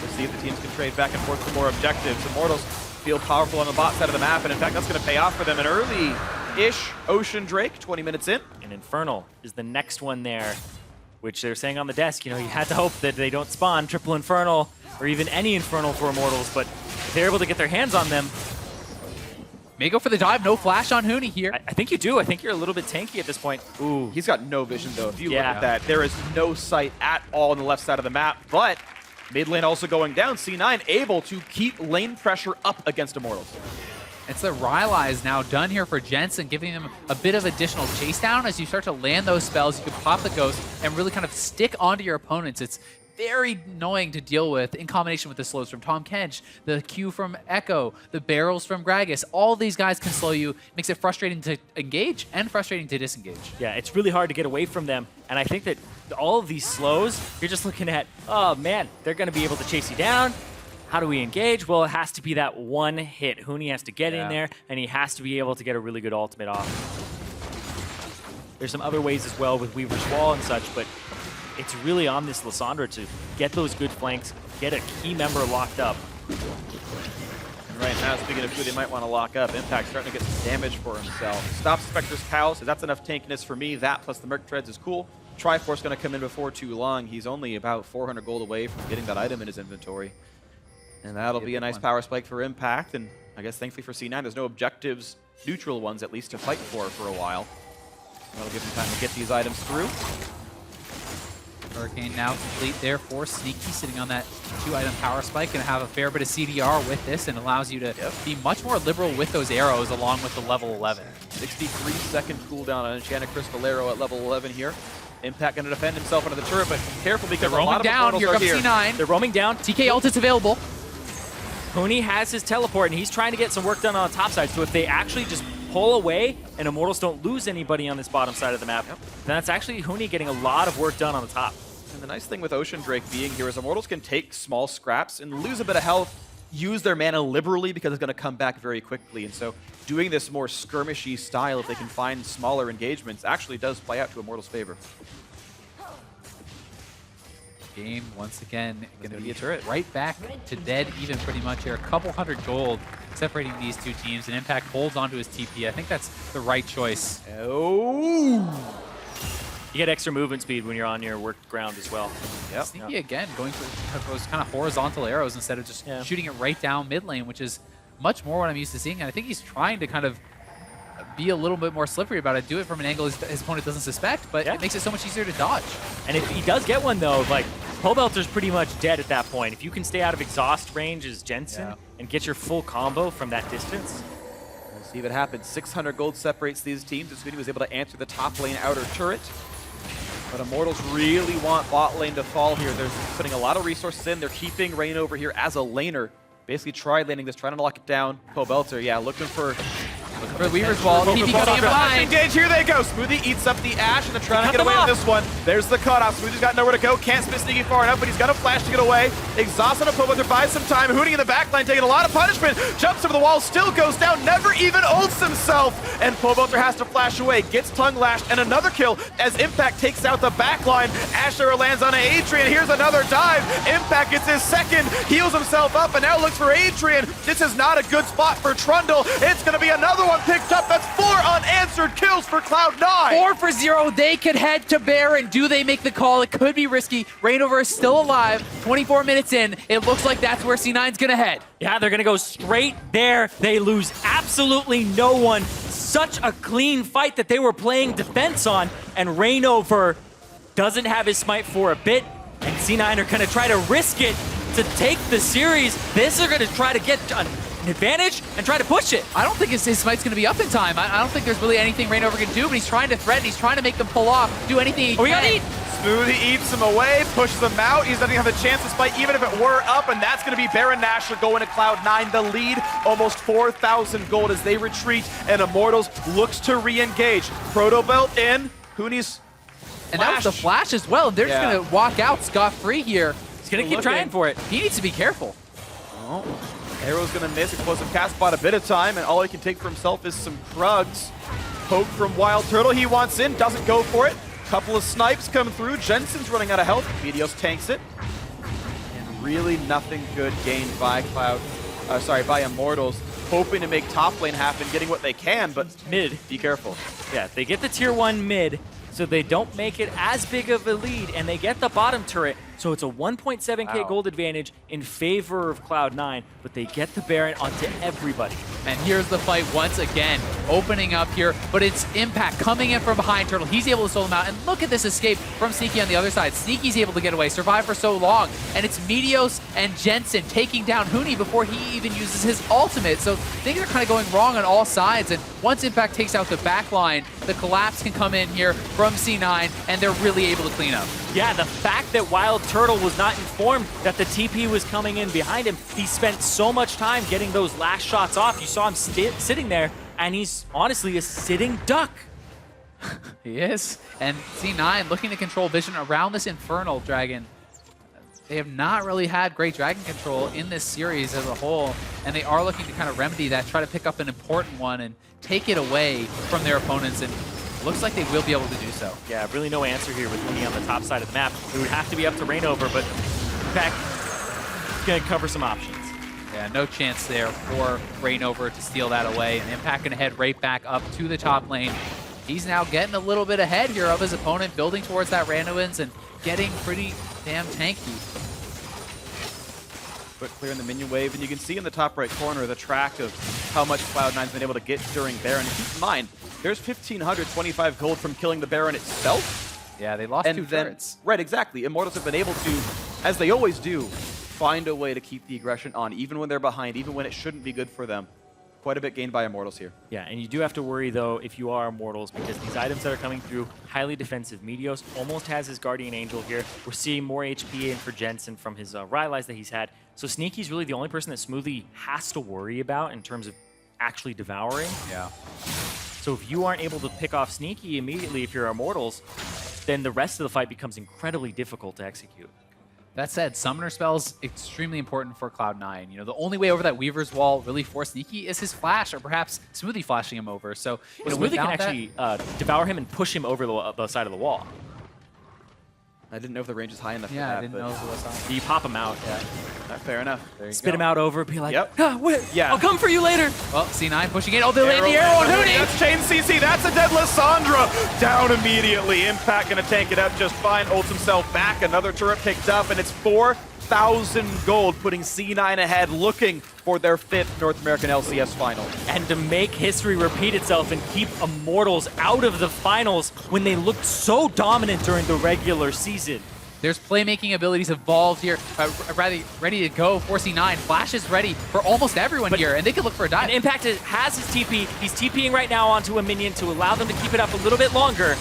We'll see if the teams can trade back and forth for more objectives. Immortals feel powerful on the bot side of the map, and in fact, that's going to pay off for them. An early-ish Ocean Drake, 20 minutes in. And Infernal is the next one there, which they're saying on the desk, you know, you had to hope that they don't spawn triple Infernal or even any Infernal for Immortals, but if they're able to get their hands on them. May go for the dive, no flash on Huni here. I think you do. I think you're a little bit tanky at this point. Ooh, he's got no vision, though. If you look at that, there is no sight at all on the left side of the map, but mid lane also going down. C9 able to keep lane pressure up against Immortals. It's the Rylai is now done here for Jensen, giving them a bit of additional chase down. As you start to land those spells, you can pop the Ghost and really kind of stick onto your opponents. It's very annoying to deal with in combination with the slows from Tom Kench, the Q from Echo, the barrels from Gragas. All these guys can slow you. Makes it frustrating to engage and frustrating to disengage. Yeah, it's really hard to get away from them. And I think that all of these slows, you're just looking at, oh man, they're going to be able to chase you down. How do we engage? Well, it has to be that one hit. Huni has to get in there, and he has to be able to get a really good ultimate off. There's some other ways as well with Weaver's Wall and such, but it's really on this Lissandra to get those good flanks, get a key member locked up. And right now, speaking of who they might want to lock up, Impact starting to get some damage for himself. Stops Spectre's Cow, so that's enough tankiness for me. That plus the Merc Treads is cool. Triforce going to come in before too long. He's only about 400 gold away from getting that item in his inventory. And that'll be a nice power spike for Impact, and I guess thankfully for C9, there's no objectives, neutral ones at least, to fight for a while. That'll give them time to get these items through. Hurricane now complete there for Sneaky, sitting on that 2-item power spike, and have a fair bit of CDR with this, and allows you to be much more liberal with those arrows along with the level 11. 63-second cooldown on Enchanted Crystal Arrow at level 11 here. Impact going to defend himself under the turret, but careful because they're a lot of down. Immortals Here are comes here. C9. They're roaming down. TK ult is available. Huni has his teleport, and he's trying to get some work done on the top side. So if they actually just pull away and Immortals don't lose anybody on this bottom side of the map, then that's actually Huni getting a lot of work done on the top. And the nice thing with Ocean Drake being here is Immortals can take small scraps and lose a bit of health, use their mana liberally because it's going to come back very quickly. And so doing this more skirmishy style, if they can find smaller engagements, actually does play out to Immortals' favor. Game once again going to be a turret right back to dead even pretty much here. A couple hundred gold separating these two teams, and Impact holds onto his TP. I think that's the right choice. Oh! You get extra movement speed when you're on your work ground as well. Yep. Sneaky again going for those kind of horizontal arrows instead of just shooting it right down mid lane, which is much more what I'm used to seeing. And I think he's trying to kind of be a little bit more slippery about it, do it from an angle his opponent doesn't suspect, but it makes it so much easier to dodge. And if he does get one though, like, Pobelter's pretty much dead at that point. If you can stay out of exhaust range as Jensen and get your full combo from that distance. We'll see what happens. 600 gold separates these teams. As was able to answer the top lane outer turret. But Immortals really want bot lane to fall here. They're putting a lot of resources in. They're keeping Rain over here as a laner. Basically tried laning this, trying to lock it down. Pobelter, looking for the Weaver's Wall. TP coming in behind. Engage, here they go. Smoothie eats up the Ash, and they're trying to get away with this one. There's the cutoff. Smoothie's got nowhere to go. Can't spit Sneaky far enough, but he's got a flash to get away. Exhaust on a Pobelter buys some time. Hooting in the backline, taking a lot of punishment. Jumps over the wall, still goes down, never even ults himself. And Pobelter has to flash away. Gets tongue lashed, and another kill as Impact takes out the backline. Ash arrow lands on Adrian. Here's another dive. Impact gets his second, heals himself up, and now looks for Adrian. This is not a good spot for Trundle. It's going to be another one picked up. That's 4 unanswered kills for Cloud9. 4 for 0. They could head to Baron. Do they make the call? It could be risky. Rainover is still alive. 24 minutes in. It looks like that's where C9's going to head. Yeah, they're going to go straight there. They lose absolutely no one. Such a clean fight that they were playing defense on. And Rainover doesn't have his smite for a bit. And C9 are going to try to risk it to take the series. This are going to try to get an advantage and try to push it. I don't think his smite's going to be up in time. I don't think there's really anything Rainover can do, but he's trying to threaten. He's trying to make them pull off, do anything he can. We got to eat. Smoothie eats him away, pushes him out. He doesn't have a chance to spike even if it were up, and that's going to be Baron Nashor going to Cloud9. The lead, almost 4,000 gold as they retreat, and Immortals looks to re-engage. Proto Belt in, Hooney's and that was the flash as well. They're just going to walk out scot-free here. He's going to keep trying for it. He needs to be careful. Oh. Arrow's going to miss. Explosive cast bought a bit of time, and all he can take for himself is some Krugs. Poke from Wild Turtle. He wants in, doesn't go for it. Couple of snipes come through. Jensen's running out of health. Meteos tanks it. And really nothing good gained by by Immortals. Hoping to make top lane happen, getting what they can, but mid. Be careful. Yeah, they get the tier 1 mid, so they don't make it as big of a lead, and they get the bottom turret, so it's a 1.7k gold advantage in favor of Cloud9, but they get the Baron onto everybody. And here's the fight once again, opening up here, but it's Impact coming in from behind Turtle. He's able to solo him out, and look at this escape from Sneaky on the other side. Sneaky's able to get away, survive for so long, and it's Meteos and Jensen taking down Huni before he even uses his ultimate, so things are kind of going wrong on all sides, and once Impact takes out the backline, the collapse can come in here from C9, and they're really able to clean up. Yeah, the fact that Wild Turtle was not informed that the TP was coming in behind him, he spent so much time getting those last shots off. You saw him sitting there, and he's honestly a sitting duck. He is. And C9 looking to control vision around this Infernal Dragon. They have not really had great dragon control in this series as a whole, and they are looking to kind of remedy that, try to pick up an important one and take it away from their opponents, and looks like they will be able to do so. Yeah, really no answer here with Huni on the top side of the map. It would have to be up to Rainover, but Impact is going to cover some options. Yeah, no chance there for Rainover to steal that away, and Impact going to head right back up to the top lane. He's now getting a little bit ahead here of his opponent, building towards that Randuin's and getting pretty damn tanky. Quick clear in the minion wave, and you can see in the top right corner the track of how much Cloud9's been able to get during Baron. And keep in mind, there's 1,525 gold from killing the Baron itself. Yeah, they lost two turrets. Right, exactly. Immortals have been able to, as they always do, find a way to keep the aggression on, even when they're behind, even when it shouldn't be good for them. Quite a bit gained by Immortals here. Yeah, and you do have to worry, though, if you are Immortals, because these items that are coming through, highly defensive. Meteos almost has his Guardian Angel here. We're seeing more HP in for Jensen from his Rylai's that he's had. So Sneaky's really the only person that Smoothie has to worry about in terms of actually devouring. Yeah. So if you aren't able to pick off Sneaky immediately if you're Immortals, then the rest of the fight becomes incredibly difficult to execute. That said, Summoner Spell's extremely important for Cloud9. You know, the only way over that Weaver's Wall really for Sneaky is his flash, or perhaps Smoothie flashing him over. So, you know, Smoothie can actually devour him and push him over the side of the wall. I didn't know if the range is high enough for Yeah, that. I didn't know if it was high. You pop him out. Yeah, fair enough. Spit him out over, be like, Yep. ah, wait, Yeah. I'll come for you later. Well, C9 pushing it. Oh, they land the arrow on Hootie! That's Chain CC. That's a dead Lissandra. Down immediately. Impact gonna tank it up just fine. Ults himself back. Another turret picked up, and it's 4,000 gold, putting C9 ahead, looking for their 5th North American LCS final. And to make history repeat itself and keep Immortals out of the finals when they looked so dominant during the regular season. There's playmaking abilities involved here, ready to go for C9. Flash is ready for almost everyone here, and they can look for a dive. And Impact has his TP. He's TPing right now onto a minion to allow them to keep it up a little bit longer.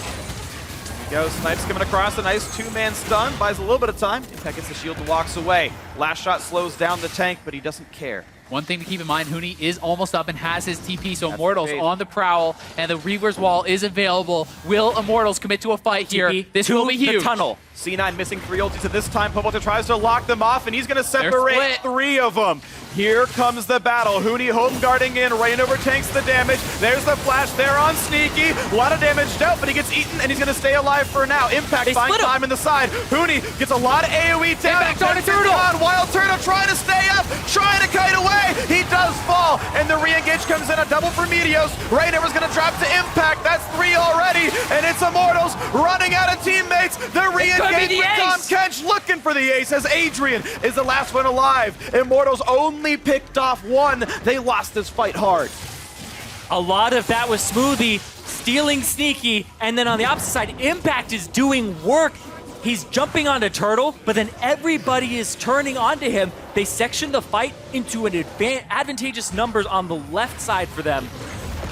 Go, Snipes coming across, a nice 2-man stun, buys a little bit of time. Impact gets the shield and walks away. Last shot slows down the tank, but he doesn't care. One thing to keep in mind, Huni is almost up and has his TP, so Immortals on the prowl, and the Reaver's Wall is available. Will Immortals commit to a fight here? TP This will be the huge. tunnel. C9 missing 3 ultis, and this time Pobota tries to lock them off, and he's going to separate split. 3 of them. Here comes the battle. Huni home guarding in. Reignover tanks the damage. There's the flash there on Sneaky. A lot of damage dealt, but he gets eaten, and he's going to stay alive for now. Impact finds time in the side. Huni gets a lot of AoE damage. Impact on a turtle. Wild Turtle trying to stay up, trying to kite away. He does fall, and the re-engage comes in. A double for Meteos. Reignover's going to drop to Impact. That's 3 already, and it's Immortals running out of teammates. The re-engage with Tom Kench looking for the ace as Adrian is the last one alive. Immortals only picked off 1. They lost this fight hard. A lot of that was Smoothie stealing Sneaky, and then on the opposite side, Impact is doing work. He's jumping onto Turtle, but then everybody is turning onto him. They section the fight into an advantageous numbers on the left side for them.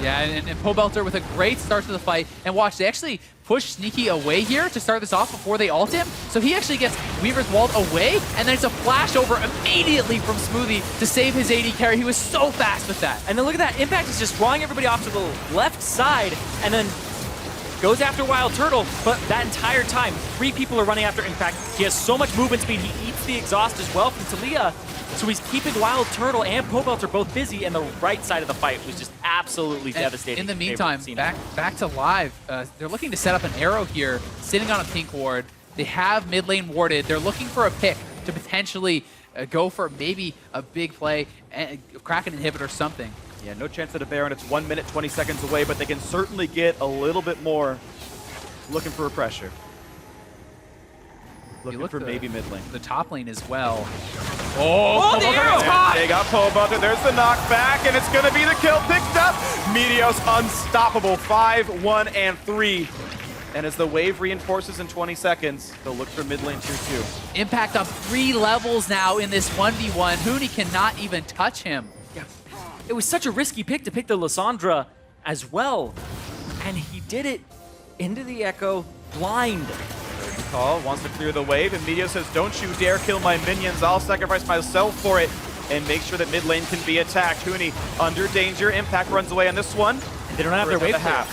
Yeah, and Pobelter with a great start to the fight. And watch, they actually push Sneaky away here to start this off before they ult him. So he actually gets Weaver's Walled away, and then it's a flash over immediately from Smoothie to save his AD carry. He was so fast with that. And then look at that, Impact is just drawing everybody off to the left side, and then goes after Wild Turtle, but that entire time, 3 people are running after Impact. He has so much movement speed, he eats the exhaust as well from Talia. So he's keeping Wild Turtle and Pobelter both busy, and the right side of the fight was just absolutely devastating. In the meantime, back to live. They're looking to set up an arrow here, sitting on a pink ward. They have mid lane warded. They're looking for a pick to potentially go for maybe a big play, and crack an inhibitor or something. Yeah, no chance at a Baron. It's 1 minute, 20 seconds away, but they can certainly get a little bit more looking for a pressure. Looking for maybe mid lane. The top lane as well. Oh, the arrow! They got Pobelter. There's the knockback, and it's going to be the kill picked up. Meteos unstoppable. 5, 1, and 3. And as the wave reinforces in 20 seconds, they'll look for mid lane tier 2. Impact up 3 levels now in this 1v1. Huni cannot even touch him. Yeah. It was such a risky pick to pick the Lissandra as well. And he did it into the Echo blind. Call wants to clear the wave, and Meteos says, don't you dare kill my minions. I'll sacrifice myself for it and make sure that mid lane can be attacked. Huni under danger. Impact runs away on this one. They don't have their wave half.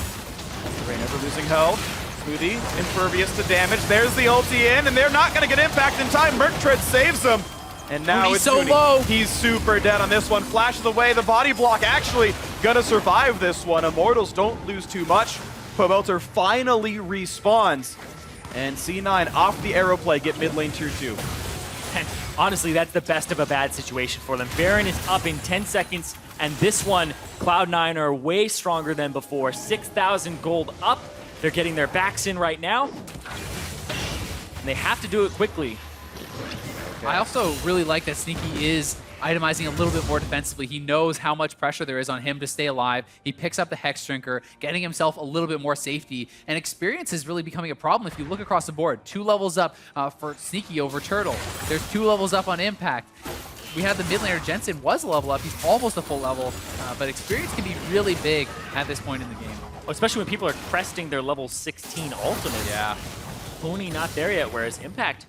Reignover losing health. Smoothie impervious to damage. There's the ulti in, and they're not going to get Impact in time. Merc Tread saves them. And now Huni's it's so Huni. low. He's super dead on this one. Flashes away. The body block actually going to survive this one. Immortals don't lose too much. Pobelter finally respawns. And C9 off the arrow play, get mid lane tier 2. And honestly, that's the best of a bad situation for them. Baron is up in 10 seconds, and this one, Cloud9 are way stronger than before. 6,000 gold up. They're getting their backs in right now. And they have to do it quickly. I also really like that Sneaky is itemizing a little bit more defensively. He knows how much pressure there is on him to stay alive. He picks up the Hex Drinker, getting himself a little bit more safety. And experience is really becoming a problem if you look across the board. 2 levels up for Sneaky over Turtle. There's 2 levels up on Impact. We had the mid laner, Jensen was a level up. He's almost a full level, but experience can be really big at this point in the game. Especially when people are cresting their level 16 ultimates. Yeah. Huni not there yet, whereas Impact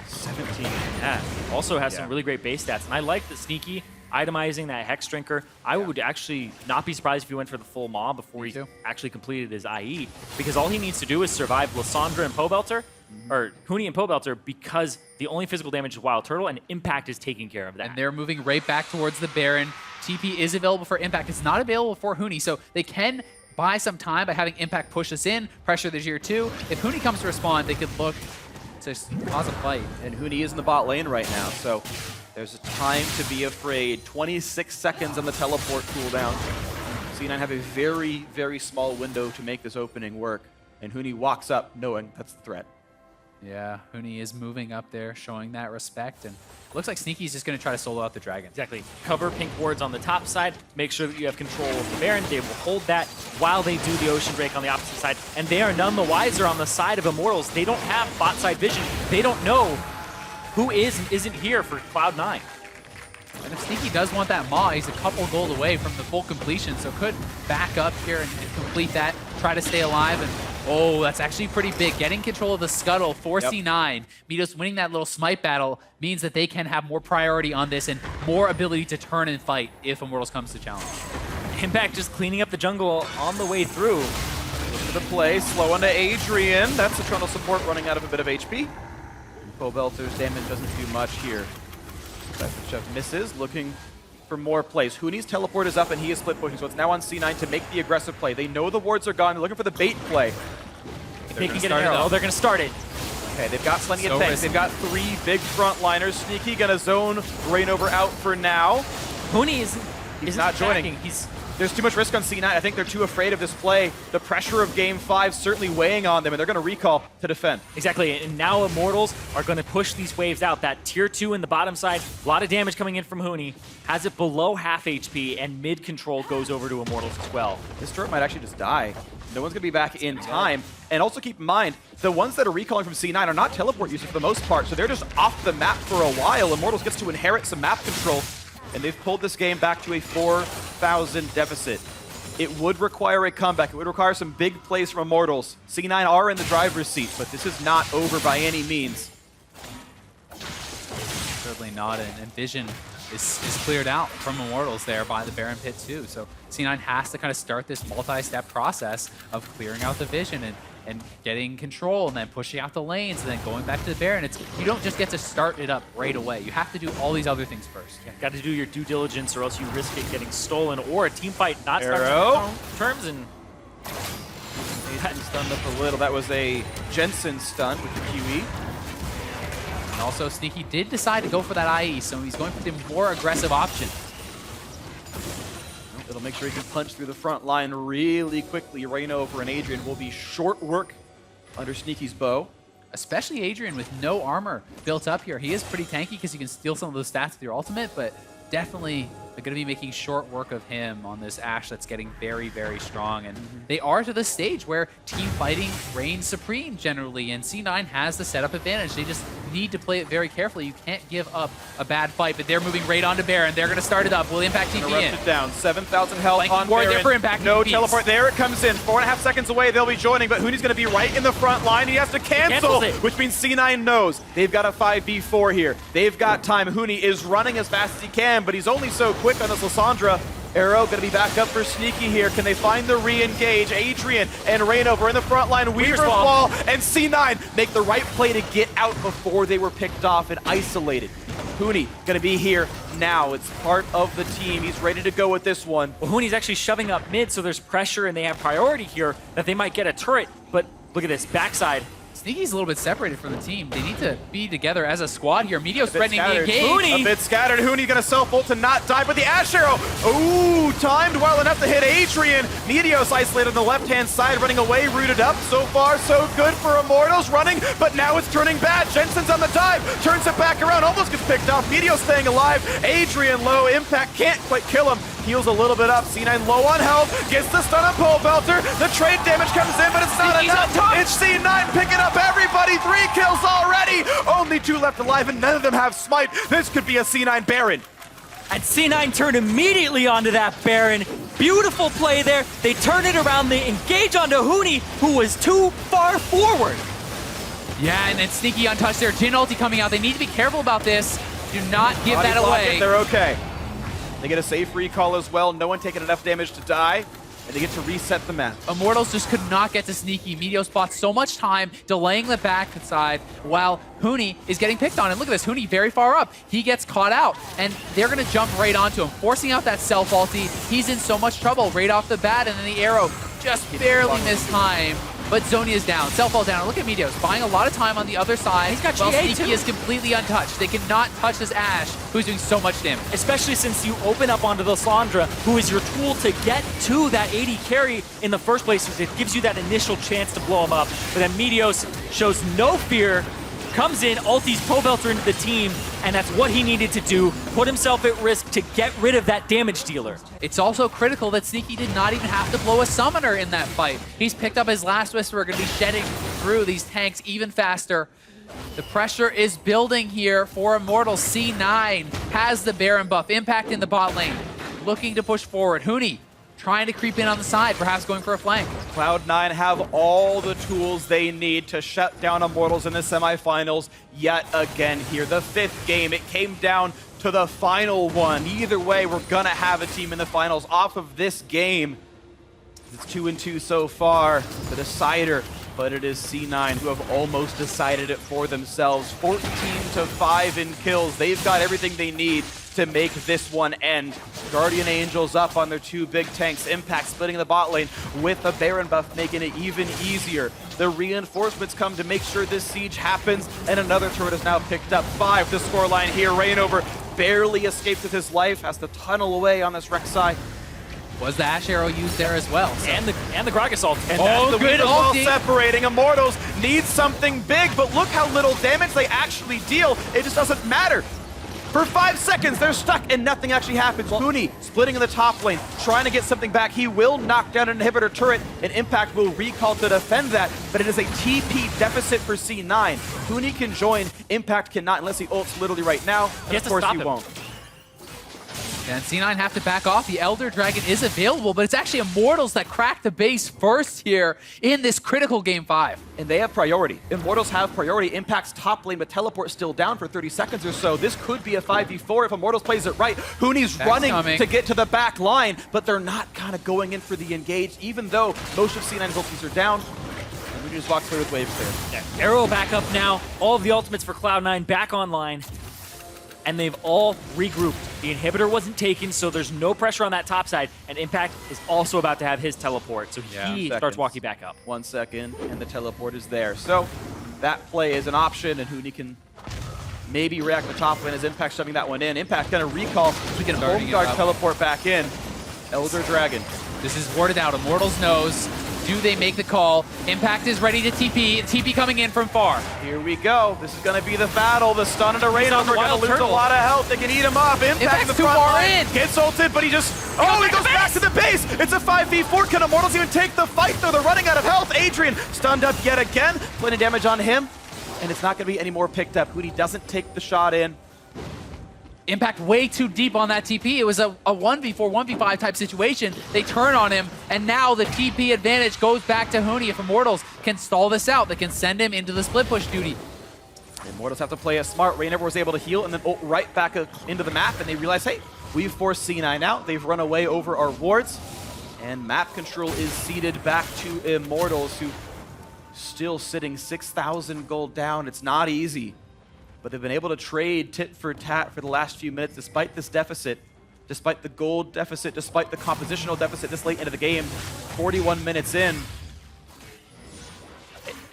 17. Yeah, also has some really great base stats. And I like the Sneaky itemizing that Hex Drinker. I would actually not be surprised if he went for the full mob before he actually completed his IE, because all he needs to do is survive Lysandra and Pobelter, or Huni and Pobelter, because the only physical damage is Wild Turtle, and Impact is taking care of that. And they're moving right back towards the Baron. TP is available for Impact. It's not available for Huni, so they can buy some time by having Impact push us in, pressure the tier 2. If Huni comes to respond, they could look to cause a fight. And Huni is in the bot lane right now, so there's a time to be afraid. 26 seconds on the teleport cooldown. C9 have a very, very small window to make this opening work, and Huni walks up knowing that's the threat. Yeah, Huni is moving up there, showing that respect, and looks like Sneaky's just going to try to solo out the dragon. Exactly. Cover pink wards on the top side, make sure that you have control of the Baron. They will hold that while they do the Ocean Drake on the opposite side, and they are none the wiser on the side of Immortals. They don't have bot side vision. They don't know who is and isn't here for Cloud9. And if Sneaky does want that Maw, he's a couple gold away from the full completion, so could back up here and complete that, try to stay alive, and oh, that's actually pretty big. Getting control of the Scuttle for C9, Midos winning that little smite battle means that they can have more priority on this and more ability to turn and fight if Immortals comes to challenge. Impact just cleaning up the jungle on the way through. Look at the play, slow onto Adrian. That's the Trundle support running out of a bit of HP. Pobelter's damage doesn't do much here. But Chef misses, looking for more plays. Huni's teleport is up and he is split pushing, so it's now on C9 to make the aggressive play. They know the wards are gone, they're looking for the bait play. They can get an arrow. Oh, they're going to start it. Okay, they've got plenty of tanks. They've got 3 big frontliners. Sneaky gonna zone Rainover out for now. Huni is not joining. There's too much risk on C9. I think they're too afraid of this play. The pressure of Game 5 certainly weighing on them, and they're going to recall to defend. Exactly, and now Immortals are going to push these waves out. That tier 2 in the bottom side, a lot of damage coming in from Huni, has it below half HP, and mid control goes over to Immortals as well. This turret might actually just die. No one's going to be back in time. And also keep in mind, the ones that are recalling from C9 are not teleport users for the most part, so they're just off the map for a while. Immortals gets to inherit some map control, and they've pulled this game back to a 4,000 deficit. It would require a comeback. It would require some big plays from Immortals. C9 are in the driver's seat, but this is not over by any means. Certainly not, and Vision is cleared out from Immortals there by the Baron Pit too. So C9 has to kind of start this multi-step process of clearing out the Vision and getting control and then pushing out the lanes and then going back to the Baron. You don't just get to start it up right away. You have to do all these other things first. Yeah, got to do your due diligence or else you risk it getting stolen or a team fight not starting on terms. And He's stunned up a little. That was a Jensen stun with the QE. And also Sneaky did decide to go for that IE, so he's going for the more aggressive option. It'll make sure he can punch through the front line really quickly. Rainover and Adrian will be short work under Sneaky's bow. Especially Adrian with no armor built up here. He is pretty tanky because you can steal some of those stats with your ultimate, but definitely they're going to be making short work of him on this Ashe that's getting very, very strong. And they are to the stage where team fighting reigns supreme generally, and C9 has the setup advantage. They just need to play it very carefully. You can't give up a bad fight, but they're moving right onto Baron. They're going to start it up. Will Impact TP in? It down. 7,000 health Flanking on ward Baron. there for Impact. No teleport. There it comes in. 4.5 seconds away. They'll be joining, but Huni's going to be right in the front line. He has to cancel, which means C9 knows they've got a 5v4 here. They've got time. Huni is running as fast as he can, but he's only so quick on this Lysandra. Arrow going to be back up for Sneaky here. Can they find the re-engage? Adrian and Rainover in the front line. Weaver's Wall and C9 make the right play to get out before they were picked off and isolated. Huni going to be here now. It's part of the team. He's ready to go with this one. Well, Huni's actually shoving up mid, so there's pressure and they have priority here that they might get a turret. But look at this backside. Sneaky's a little bit separated from the team. They need to be together as a squad here. Meteos threatening the engage. Huni! A bit scattered. Huni gonna self-ult to not die, but the Ash Arrow, ooh, timed well enough to hit Adrian. Meteos isolated on the left-hand side, running away, rooted up. So far, so good for Immortals, running, but now it's turning bad. Jensen's on the dive, turns it back around, almost gets picked off. Meteos staying alive. Adrian low, Impact can't quite kill him. Heals a little bit up. C9 low on health, gets the stun on Pole Belter. The trade damage comes in, but it's not enough. It's C9 picking up everybody. 3 kills already. Only 2 left alive, and none of them have smite. This could be a C9 Baron. And C9 turned immediately onto that Baron. Beautiful play there. They turn it around. They engage onto Huni, who was too far forward. Yeah, and then Sneaky untouched there. Jhin ulti coming out. They need to be careful about this. Do not give that away. They're okay. They get a safe recall as well. No one taking enough damage to die, and they get to reset the map. Immortals just could not get to Sneaky. Meteos bought so much time delaying the backside while Huni is getting picked on. And look at this, Huni very far up. He gets caught out, and they're going to jump right onto him, forcing out that self ulti. He's in so much trouble right off the bat, and then the arrow just barely missed time. But Zoni is down, self-ult down. Look at Meteos, buying a lot of time on the other side. He's got while GA Sneaky too. is completely untouched. They cannot touch this Ashe, who's doing so much damage. Especially since you open up onto the Lissandra, who is your tool to get to that 80 carry in the first place. It gives you that initial chance to blow him up. But then Meteos shows no fear, comes in, ultis Pole Belter into the team, and that's what he needed to do. Put himself at risk to get rid of that damage dealer. It's also critical that Sneaky did not even have to blow a summoner in that fight. He's picked up his last Whisperer, going to be shedding through these tanks even faster. The pressure is building here for Immortals. C9 has the Baron buff. Impact in the bot lane, looking to push forward. Huni trying to creep in on the side, perhaps going for a flank. Cloud9 have all the tools they need to shut down Immortals in the semifinals yet again here. The 5th game, it came down to the final one. Either way, we're gonna have a team in the finals off of this game. It's 2-2 so far, the decider, but it is C9 who have almost decided it for themselves. 14-5 in kills. They've got everything they need to make this one end. Guardian Angels up on their 2 big tanks. Impact splitting the bot lane with a Baron buff, making it even easier. The reinforcements come to make sure this siege happens, and another turret is now picked up. 5 to scoreline here. Reignover barely escaped with his life, has to tunnel away on this Rek'Sai. Was the Ash Arrow used there as well? So. And the Gragas ult. And that's the good weak wall ulti. separating. Immortals need something big, but look how little damage they actually deal. It just doesn't matter. For 5 seconds, they're stuck and nothing actually happens. Huni splitting in the top lane, trying to get something back. He will knock down an inhibitor turret, and Impact will recall to defend that, but it is a TP deficit for C9. Huni can join, Impact cannot unless he ults literally right now, and of course he won't. And C9 have to back off. The Elder Dragon is available, but it's actually Immortals that crack the base first here in this critical Game 5. And they have priority. Immortals have priority. Impact's top lane, but teleport still down for 30 seconds or so. This could be a 5v4 if Immortals plays it right. Huni's running to get to the back line, but they're not kind of going in for the engage, even though most of C9's ultis are down. And Huni just walks through with wave clear. Yeah. Arrow back up now. All of the ultimates for Cloud9 back online. And they've all regrouped. The inhibitor wasn't taken, so there's no pressure on that top side. And Impact is also about to have his teleport, so he starts walking back up. 1 second, and the teleport is there. So that play is an option, and Huni can maybe react to top lane as Impact shoving that one in. Impact gonna recall, so we can home guard teleport back in. Elder Dragon. This is warded out. Immortals knows. Do they make the call? Impact is ready to TP. TP coming in from far. Here we go. This is going to be the battle. The stun into Reignover are going to lose a lot of health. They can eat him up. Impact in the front line. Gets ulted, but he just... Oh, he goes back to the base. It's a 5v4. Can Immortals even take the fight, though? They're running out of health. Adrian stunned up yet again. Plenty of damage on him. And it's not going to be any more picked up. Huni doesn't take the shot in. Impact way too deep on that TP. It was a 1v4, 1v5 type situation. They turn on him, and now the TP advantage goes back to Huni. If Immortals can stall this out, they can send him into the split push duty. Immortals have to play it smart. Reignover was able to heal and then ult right back into the map, and they realize, hey, we've forced C9 out. They've run away over our wards, and map control is ceded back to Immortals, who still sitting 6,000 gold down. It's not easy. But they've been able to trade tit for tat for the last few minutes despite this deficit, despite the gold deficit, despite the compositional deficit this late into the game, 41 minutes in.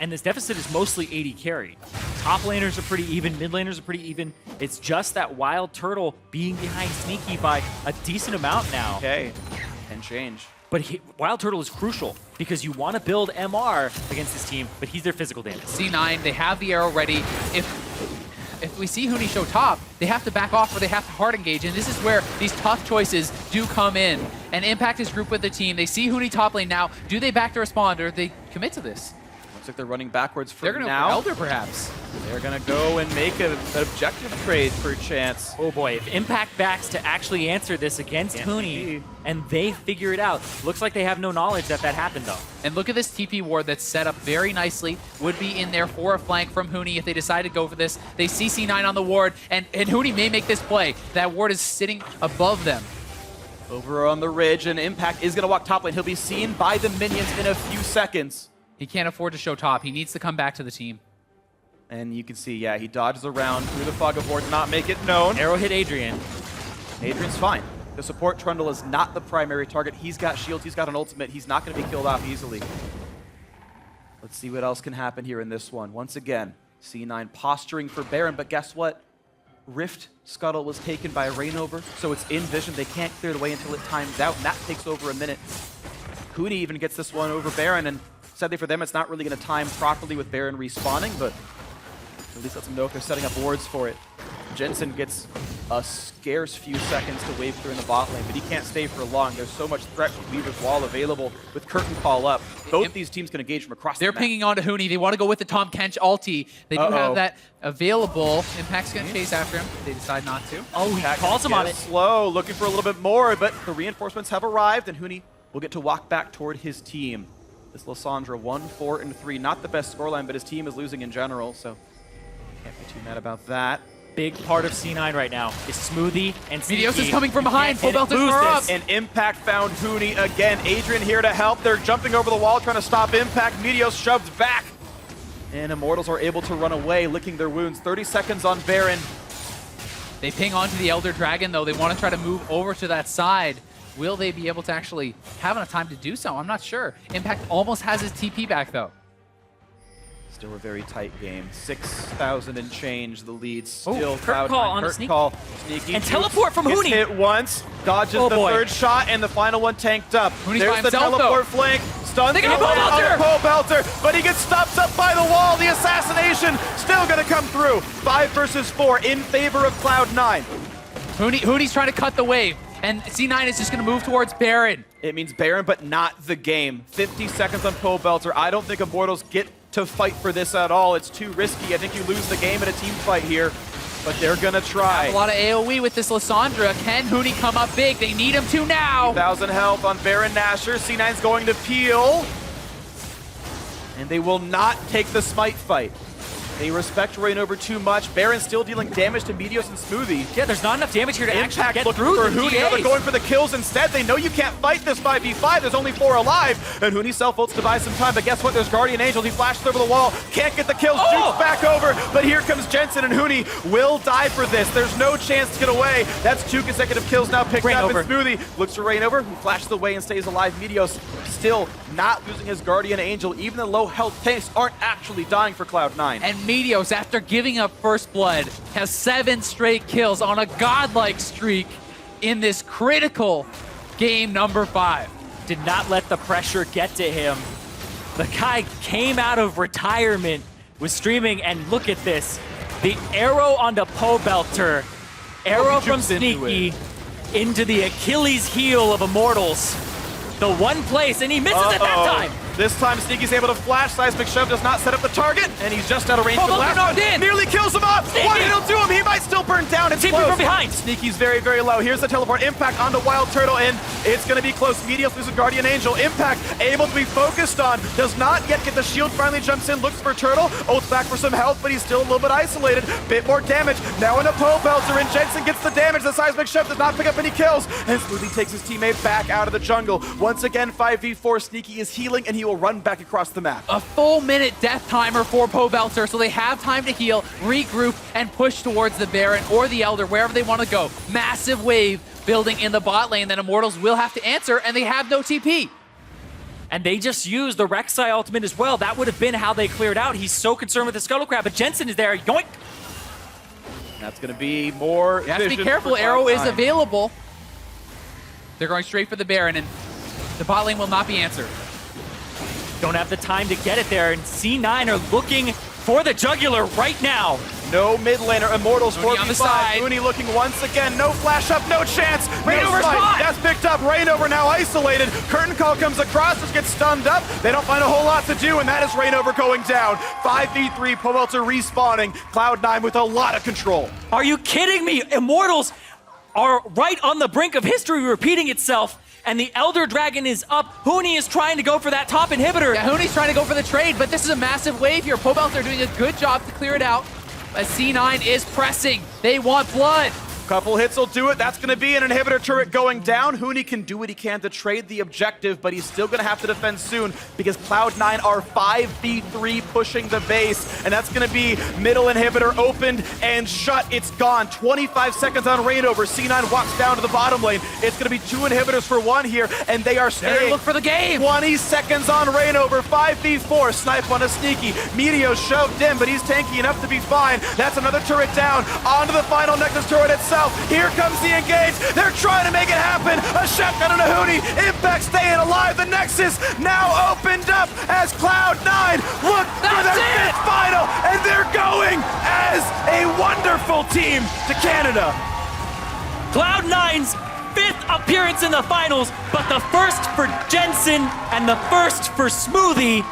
And this deficit is mostly 80 carry. Top laners are pretty even, mid laners are pretty even. It's just that Wild Turtle being behind Sneaky by a decent amount now. Okay, and change. But Wild Turtle is crucial because you want to build MR against this team, but he's their physical damage. C9, they have the arrow ready. If we see Huni show top, they have to back off or they have to hard engage, and this is where these tough choices do come in. And Impact is grouped with the team. They see Huni top lane now. Do they back to respond or they commit to this? Looks like they're running backwards for They're going to now. Elder, perhaps. They're going to go and make an objective trade for a chance. Oh boy, if Impact backs to actually answer this against Huni, and they figure it out. Looks like they have no knowledge that that happened though. And look at this TP ward that's set up very nicely. Would be in there for a flank from Huni if they decide to go for this. They see C9 on the ward, and Huni may make this play. That ward is sitting above them. Over on the ridge, and Impact is going to walk top lane. He'll be seen by the minions in a few seconds. He can't afford to show top. He needs to come back to the team. And you can see, yeah, he dodges around through the fog of war to not make it known. Arrow hit Adrian. Adrian's fine. The support Trundle is not the primary target. He's got shields, he's got an ultimate. He's not going to be killed off easily. Let's see what else can happen here in this one. Once again, C9 posturing for Baron, but guess what? Rift Scuttle was taken by Rainover, so it's in vision. They can't clear it away until it times out, and that takes over a minute. Huni even gets this one over Baron, and sadly for them, it's not really going to time properly with Baron respawning, but at least lets them know if they're setting up wards for it. Jensen gets a scarce few seconds to wave through in the bot lane, but he can't stay for long. There's so much threat with Weaver's Wall available with Curtain Call up. Both these teams can engage from across the map. They're pinging onto Huni. They want to go with the Tom Kench ulti. They do have that available. Impact's going to chase after him. They decide not to. Oh, he calls him on it. Slow, looking for a little bit more, but the reinforcements have arrived, and Huni will get to walk back toward his team. This Lysandra 1, 4, and 3. Not the best scoreline, but his team is losing in general, so can't be too mad about that. Big part of C9 right now is Smoothie and Sneaky. Meteos is coming from behind. Full belt is up. And Impact found Huni again. Adrian here to help. They're jumping over the wall, trying to stop Impact. Meteos shoved back. And Immortals are able to run away, licking their wounds. 30 seconds on Baron. They ping onto the Elder Dragon, though. They want to try to move over to that side. Will they be able to actually have enough time to do so? I'm not sure. Impact almost has his TP back, though. Still a very tight game. 6,000 and change. The lead still. Curtain call on a sneak. Call. Sneaky. And teleport from Huni. Hit once. Dodges the third shot, and the final one tanked up. Huni's There's the teleport flank. Stuns they got a pole belter, but he gets stopped up by the wall. The assassination still going to come through. 5 versus 4 in favor of Cloud9. Huni's trying to cut the wave, and C9 is just going to move towards Baron. It means Baron, but not the game. 50 seconds on pole belter. I don't think Immortals get to fight for this at all. It's too risky. I think you lose the game in a team fight here, but they're going to try. A lot of AoE with this Lysandra. Can Huni come up big? They need him to now. 1,000 health on Baron Nashor. C9's going to peel. And they will not take the smite fight. They respect Rainover too much. Baron's still dealing damage to Meteos and Smoothie. Yeah, there's not enough damage here to actually Impact get looking through for the Huni. DAs. They're going for the kills instead. They know you can't fight this 5v5. There's only 4 alive. And Huni self-ults to buy some time. But guess what? There's Guardian Angel. He flashes over the wall. Can't get the kills. Jukes back over. But here comes Jensen, and Huni will die for this. There's no chance to get away. That's 2 consecutive kills now picked up. And Smoothie looks for Rainover, who flashes away and stays alive. Meteos still not losing his Guardian Angel. Even the low health tanks aren't actually dying for Cloud9. And Meteos, after giving up first blood, has 7 straight kills on a godlike streak in this critical game number 5. Did not let the pressure get to him. The guy came out of retirement, was streaming, and look at this. The arrow onto Poe Belter. Arrow from Sneaky into the Achilles heel of Immortals. The one place, and he misses at that time. This time Sneaky's able to flash. Seismic Shove does not set up the target, and he's just out of range for the last one. Nearly kills him off. Sneaky. What it'll do him? He might still burn down. It's close. from behind. Sneaky's very, very low. Here's the teleport. Impact onto Wild Turtle, and it's going to be close. Meteos loses Guardian Angel. Impact able to be focused on. Does not yet get the shield. Finally jumps in. Looks for Turtle. Ults back for some health, but he's still a little bit isolated. Bit more damage. Now into Poe Belter, and Jensen gets the damage. The Seismic Shove does not pick up any kills, and Smoothie takes his teammate back out of the jungle. Once again, 5v4. Sneaky is healing, and he will run back across the map. A full minute death timer for Poe Belter, so they have time to heal, regroup, and push towards the Baron or the Elder, wherever they want to go. Massive wave building in the bot lane, then Immortals will have to answer, and they have no TP. And they just used the Rek'Sai ultimate as well. That would have been how they cleared out. He's so concerned with the Scuttle Crab, but Jensen is there. Yoink! That's going to be more. You have to be careful. Arrow is available. They're going straight for the Baron, and the bot lane will not be answered. Don't have the time to get it there, and C9 are looking for the jugular right now. No mid laner. Immortals Huni 4v5. on the side. Huni looking once again. No flash up, no chance. Rainover's no fine. That's picked up. Rainover now isolated. Curtain Call comes across, just gets stunned up. They don't find a whole lot to do, and that is Rainover going down. 5v3, Powelter respawning. Cloud9 with a lot of control. Are you kidding me? Immortals are right on the brink of history repeating itself, and the Elder Dragon is up. Huni is trying to go for that top inhibitor. Yeah, Huni's trying to go for the trade, but this is a massive wave here. Pobelter are doing a good job to clear it out. As C9 is pressing. They want blood. Couple hits will do it. That's going to be an inhibitor turret going down. Huni can do what he can to trade the objective, but he's still going to have to defend soon because Cloud9 are 5v3 pushing the base, and that's going to be middle inhibitor opened and shut. It's gone. 25 seconds on Rainover. C9 walks down to the bottom lane. It's going to be 2 inhibitors for 1 here, and they are staying. Look for the game. 20 seconds on Rainover. 5v4. Snipe on a sneaky. Meteos shoved in, but he's tanky enough to be fine. That's another turret down. Onto the final Nexus turret itself. Here comes the engage. They're trying to make it happen. A shotgun on a Huni. Impact staying alive. The Nexus now opened up as Cloud9 look for their 5th final, and they're going as a wonderful team to Canada. Cloud9's 5th appearance in the finals, but the first for Jensen and the first for Smoothie,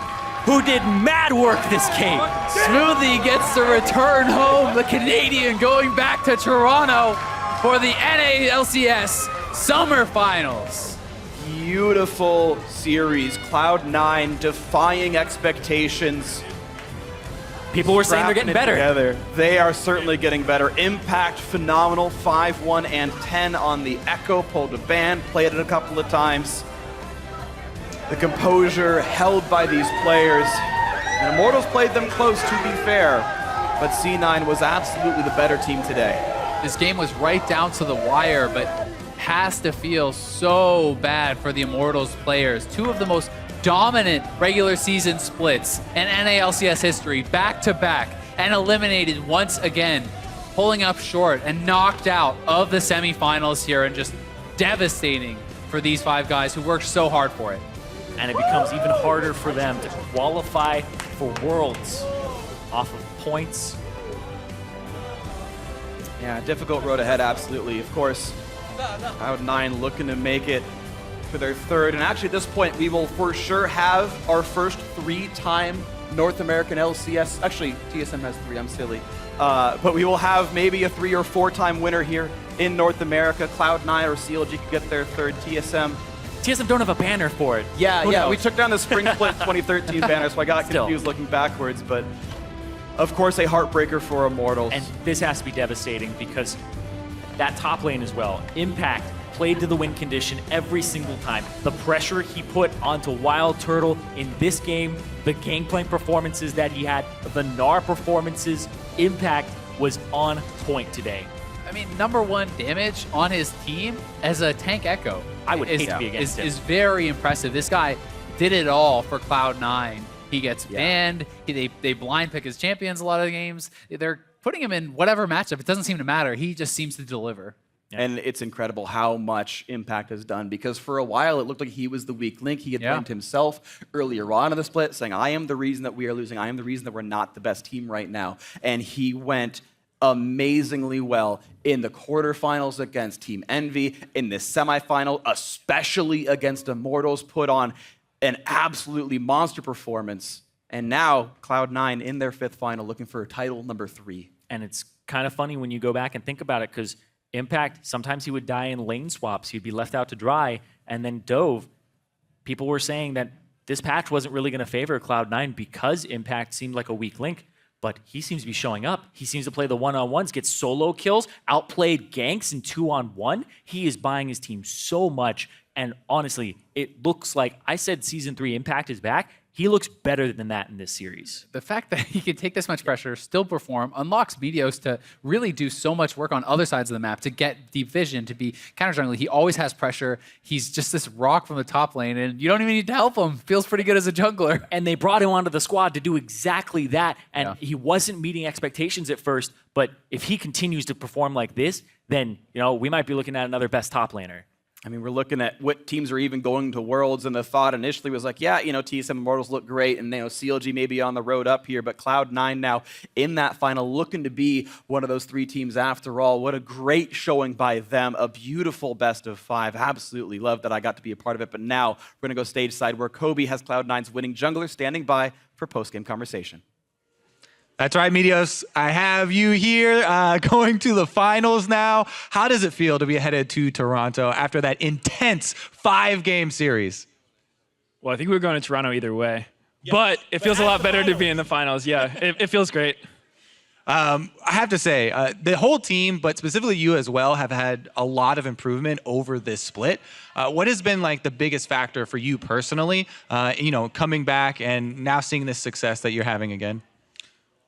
who did mad work this game. Smoothie gets to return home. The Canadian going back to Toronto for the NALCS Summer Finals. Beautiful series. Cloud9 defying expectations. People were saying they're getting better. Together. They are certainly getting better. Impact, phenomenal. 5-1 and 10 on the Echo. Pulled a ban, played it a couple of times. The composure held by these players. And Immortals played them close, to be fair. But C9 was absolutely the better team today. This game was right down to the wire, but has to feel so bad for the Immortals players. 2 of the most dominant regular season splits in NALCS history, back to back, and eliminated once again, pulling up short and knocked out of the semifinals here, and just devastating for these 5 guys who worked so hard for it. And it becomes even harder for them to qualify for Worlds off of points. Yeah, difficult road ahead, absolutely. Of course, Cloud9 looking to make it for their 3rd. And actually, at this point, we will for sure have our first 3-time North American LCS. Actually, TSM has 3, I'm silly. But we will have maybe a 3 or 4-time winner here in North America. Cloud9 or CLG could get their 3rd TSM. TSM don't have a banner for it. Yeah, we took down the Spring Split 2013 banner, so I got confused looking backwards, but of course a heartbreaker for Immortals. And this has to be devastating because that top lane as well, Impact played to the win condition every single time. The pressure he put onto Wild Turtle in this game, the Gangplank performances that he had, the Gnar performances, Impact was on point today. I mean, #1 damage on his team as a tank Echo. I would hate to be against him. Is very impressive. This guy did it all for Cloud9. He gets banned. They blind pick his champions a lot of the games. They're putting him in whatever matchup. It doesn't seem to matter. He just seems to deliver. And it's incredible how much Impact has done, because for a while it looked like he was the weak link. He had blamed himself earlier on in the split, saying, I am the reason that we are losing. I am the reason that we're not the best team right now. And he went amazingly well in the quarterfinals against Team Envy, in the semifinal, especially against Immortals, put on an absolutely monster performance. And now Cloud9 in their 5th final, looking for title #3. And it's kind of funny when you go back and think about it, because Impact, sometimes he would die in lane swaps. He'd be left out to dry. And then Dove, people were saying that this patch wasn't really going to favor Cloud9 because Impact seemed like a weak link. But he seems to be showing up. He seems to play the one-on-ones, get solo kills, outplayed ganks in 2-on-1. He is buying his team so much. And honestly, it looks like, I said Season 3 Impact is back. He looks better than that in this series. The fact that he can take this much pressure, still perform, unlocks Meteos to really do so much work on other sides of the map to get deep vision, to be counter jungling. He always has pressure. He's just this rock from the top lane, and you don't even need to help him. Feels pretty good as a jungler. And they brought him onto the squad to do exactly that. And he wasn't meeting expectations at first, but if he continues to perform like this, then we might be looking at another best top laner. I mean, we're looking at what teams are even going to Worlds, and the thought initially was like, yeah, TSM Immortals look great, and CLG may be on the road up here, but Cloud9 now in that final, looking to be one of those 3 teams after all. What a great showing by them, a beautiful best of 5. Absolutely love that I got to be a part of it, but now we're going to go stage side where Kobe has Cloud9's winning jungler standing by for post-game conversation. That's right, Meteos. I have you here going to the finals now. How does it feel to be headed to Toronto after that intense 5-game series? Well, I think we were going to Toronto either way. Yes. But it feels a lot better to be in the finals. Yeah, it feels great. I have to say, the whole team, but specifically you as well, have had a lot of improvement over this split. What has been like the biggest factor for you personally, coming back and now seeing this success that you're having again?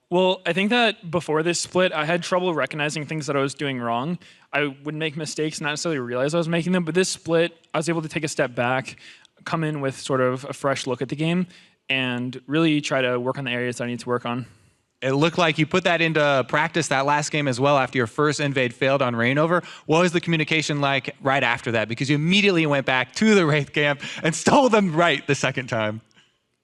Well, I think that before this split, I had trouble recognizing things that I was doing wrong. I would make mistakes and not necessarily realize I was making them, but this split, I was able to take a step back, come in with sort of a fresh look at the game, and really try to work on the areas that I need to work on. It looked like you put that into practice that last game as well after your first invade failed on Reignover. What was the communication like right after that? Because you immediately went back to the Wraith camp and stole them right the second time.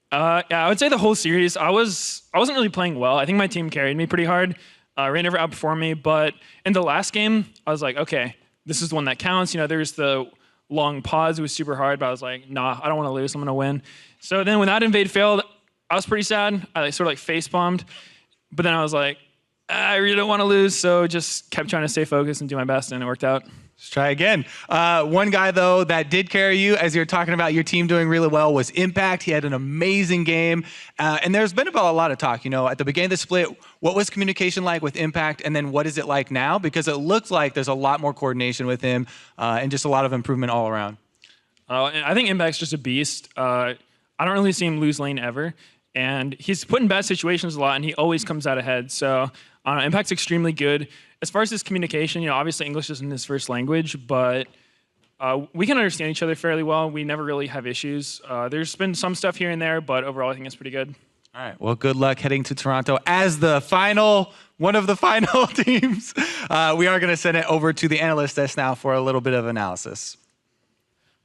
Yeah, I would say the whole series, I wasn't really playing well. I think my team carried me pretty hard. Reignover outperformed me, but in the last game, I was like, okay, this is the one that counts. There's the long pause. It was super hard, but I was like, nah, I don't want to lose. I'm going to win. So then when that invade failed, I was pretty sad. I sort of like face bombed, but then I was like, I really don't want to lose. So just kept trying to stay focused and do my best, and it worked out. Let's try again. One guy, though, that did carry you, as you're talking about your team doing really well, was Impact. He had an amazing game. And there's been about a lot of talk. At the beginning of the split, what was communication like with Impact? And then what is it like now? Because it looks like there's a lot more coordination with him and just a lot of improvement all around. I think Impact's just a beast. I don't really see him lose lane ever. And he's put in bad situations a lot, and he always comes out ahead. So Impact's extremely good. As far as his communication, obviously English isn't his first language, but we can understand each other fairly well. We never really have issues. There's been some stuff here and there, but overall I think it's pretty good. All right. Well, good luck heading to Toronto as one of the final teams. We are going to send it over to the analyst desk now for a little bit of analysis.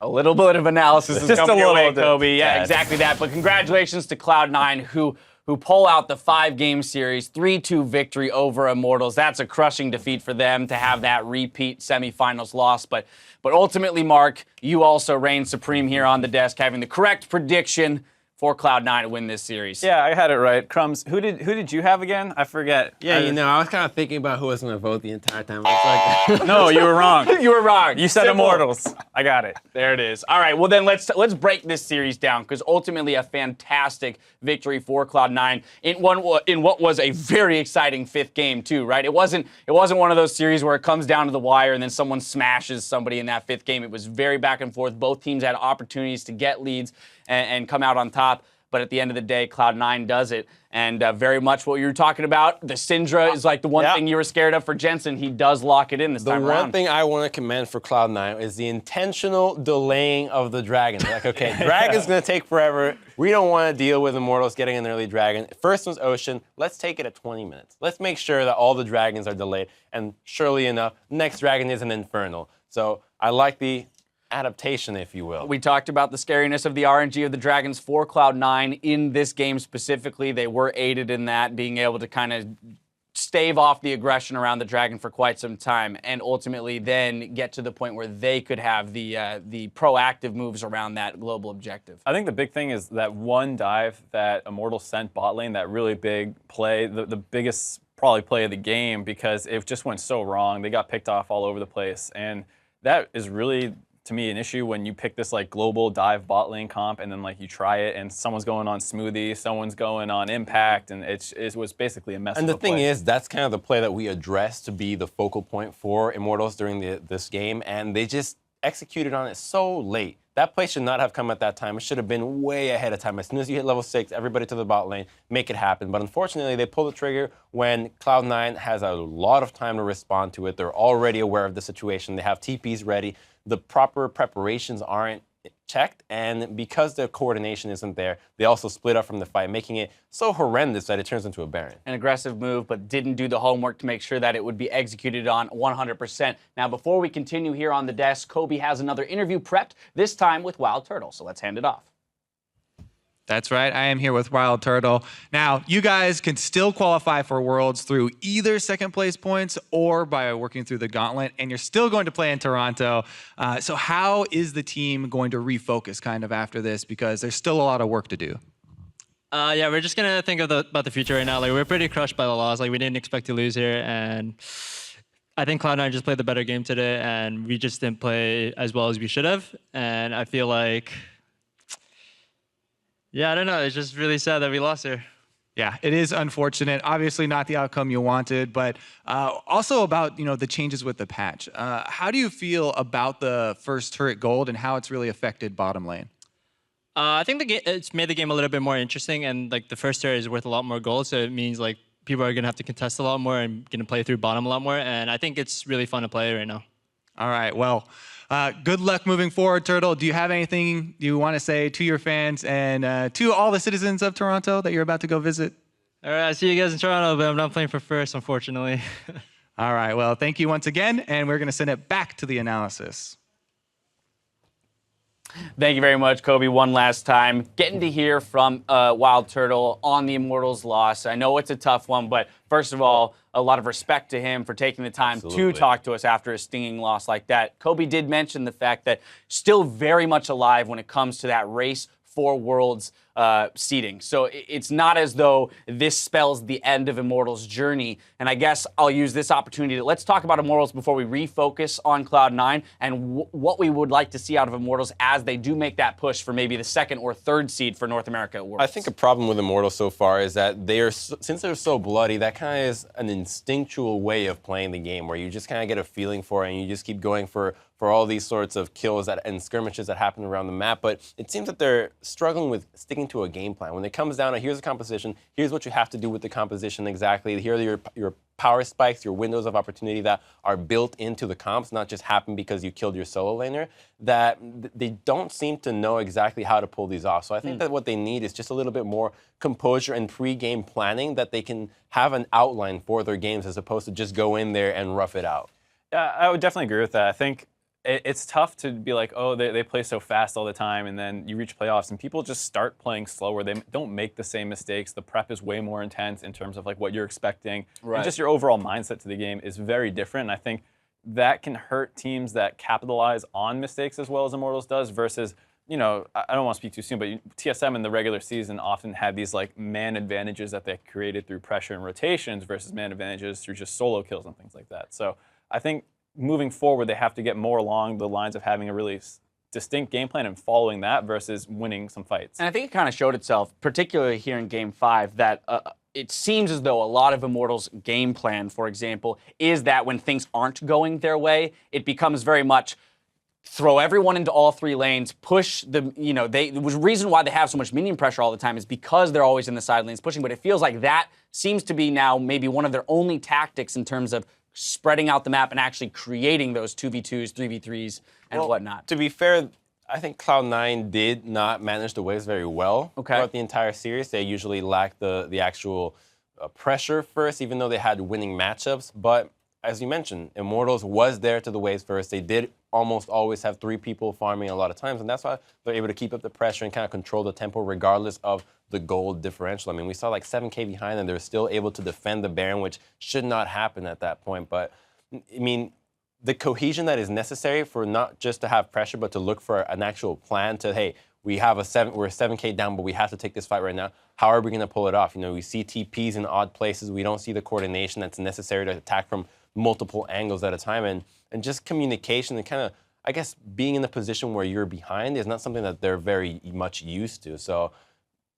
A little bit of analysis is just coming a your little way, bit. Kobe. Yeah, exactly that. But congratulations to Cloud9, who pull out the 5-game series, 3-2 victory over Immortals. That's a crushing defeat for them to have that repeat semifinals loss. But ultimately, Mark, you also reign supreme here on the desk, having the correct prediction for Cloud9 to win this series. Yeah, I had it right. Crumbs, who did you have again? I forget. Yeah, I was kind of thinking about who was going to vote the entire time. I was like, No, you were wrong. You were wrong. You said Simple. Immortals. I got it. There it is. All right, well then let's break this series down, because ultimately a fantastic victory for Cloud9 in what was a very exciting 5th game too, right? It wasn't one of those series where it comes down to the wire and then someone smashes somebody in that 5th game. It was very back and forth. Both teams had opportunities to get leads and come out on top. But at the end of the day, Cloud9 does it. And very much what you were talking about, the Syndra is like the one thing you were scared of for Jensen. He does lock it in this time around. The one thing I want to commend for Cloud9 is the intentional delaying of the dragon. Like, okay, dragon's going to take forever. We don't want to deal with Immortals getting an early dragon. First one's Ocean. Let's take it at 20 minutes. Let's make sure that all the dragons are delayed. And surely enough, next dragon is an Infernal. So I like the adaptation, if you will. We talked about the scariness of the RNG of the Dragons for Cloud9 in this game specifically. They were aided in that, being able to kind of stave off the aggression around the Dragon for quite some time, and ultimately then get to the point where they could have the proactive moves around that global objective. I think the big thing is that one dive that Immortals sent bot lane, that really big play, the biggest probably play of the game, because it just went so wrong. They got picked off all over the place, and that is really, to me, an issue when you pick this like global dive bot lane comp and then like you try it and someone's going on Smoothie, someone's going on Impact, and it was basically a mess. And the thing is, that's kind of the play that we addressed to be the focal point for Immortals during this game, and they just executed on it so late. That play should not have come at that time. It should have been way ahead of time. As soon as you hit level 6, everybody to the bot lane, make it happen. But unfortunately, they pull the trigger when Cloud9 has a lot of time to respond to it. They're already aware of the situation. They have TPs ready. The proper preparations aren't checked, and because the coordination isn't there, they also split up from the fight, making it so horrendous that it turns into a Baron. An aggressive move, but didn't do the homework to make sure that it would be executed on 100%. Now, before we continue here on the desk, Kobe has another interview prepped, this time with Wild Turtle, so let's hand it off. That's right. I am here with Wild Turtle. Now, you guys can still qualify for Worlds through either second place points or by working through the gauntlet, and you're still going to play in Toronto. So how is the team going to refocus kind of after this? Because there's still a lot of work to do. Yeah, we're just going to think about the future right now. Like, we're pretty crushed by the loss. Like, we didn't expect to lose here, and I think Cloud9 just played the better game today, and we just didn't play as well as we should have. And I feel like, yeah, I don't know. It's just really sad that we lost here. Yeah, it is unfortunate. Obviously not the outcome you wanted, but also about, the changes with the patch. How do you feel about the first turret gold and how it's really affected bottom lane? I think it's made the game a little bit more interesting, and like the first turret is worth a lot more gold, so it means like people are gonna have to contest a lot more and gonna play through bottom a lot more, and I think it's really fun to play right now. All right, well, good luck moving forward, Turtle. Do you have anything you want to say to your fans and to all the citizens of Toronto that you're about to go visit? All right, I'll see you guys in Toronto, but I'm not playing for first, unfortunately. All right, well, thank you once again, and we're going to send it back to the analysis. Thank you very much, Kobe, one last time. Getting to hear from Wild Turtle on the Immortals loss. I know it's a tough one, but first of all, a lot of respect to him for taking the time to talk to us after a stinging loss like that. Kobe did mention the fact that still very much alive when it comes to that race for Worlds seeding. So it's not as though this spells the end of Immortals' journey. And I guess I'll use this opportunity to let's talk about Immortals before we refocus on Cloud9 and what we would like to see out of Immortals as they do make that push for maybe the second or third seed for North America at Worlds. I think a problem with Immortals so far is that since they're so bloody, that kind of is an instinctual way of playing the game where you just kind of get a feeling for it and you just keep going for all these sorts of kills and skirmishes that happen around the map. But it seems that they're struggling with sticking to a game plan. When it comes down to here's a composition, here's what you have to do with the composition exactly, here are your power spikes, your windows of opportunity that are built into the comps, not just happen because you killed your solo laner, that they don't seem to know exactly how to pull these off. So I think that what they need is just a little bit more composure and pre-game planning, that they can have an outline for their games as opposed to just go in there and rough it out. Yeah, I would definitely agree with that. I think it's tough to be like, oh, they play so fast all the time, and then you reach playoffs and people just start playing slower. They don't make the same mistakes. The prep is way more intense in terms of like what you're expecting. Right. And just your overall mindset to the game is very different. And I think that can hurt teams that capitalize on mistakes as well as Immortals does versus, I don't want to speak too soon, but TSM in the regular season often had these like man advantages that they created through pressure and rotations versus man advantages through just solo kills and things like that. So I think moving forward, they have to get more along the lines of having a really distinct game plan and following that versus winning some fights. And I think it kind of showed itself, particularly here in Game 5, that it seems as though a lot of Immortals' game plan, for example, is that when things aren't going their way, it becomes very much throw everyone into all three lanes, push the, the reason why they have so much minion pressure all the time is because they're always in the side lanes pushing, but it feels like that seems to be now maybe one of their only tactics in terms of spreading out the map and actually creating those 2v2s, 3v3s, and whatnot. To be fair, I think Cloud9 did not manage the waves very well throughout the entire series. They usually lacked the actual pressure first, even though they had winning matchups. But as you mentioned, Immortals was there to the waves first. They did almost always have 3 people farming a lot of times, and that's why they're able to keep up the pressure and kind of control the tempo regardless of the gold differential. I mean, we saw like 7K behind, and they're still able to defend the Baron, which should not happen at that point. But, I mean, the cohesion that is necessary for not just to have pressure, but to look for an actual plan to, hey, we're 7K down, but we have to take this fight right now. How are we going to pull it off? We see TPs in odd places. We don't see the coordination that's necessary to attack from multiple angles at a time. And just communication and kind of, I guess, being in the position where you're behind is not something that they're very much used to. So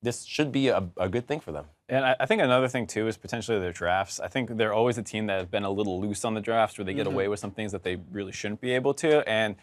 this should be a good thing for them. And I think another thing, too, is potentially their drafts. I think they're always a team that has been a little loose on the drafts where they get away with some things that they really shouldn't be able to. And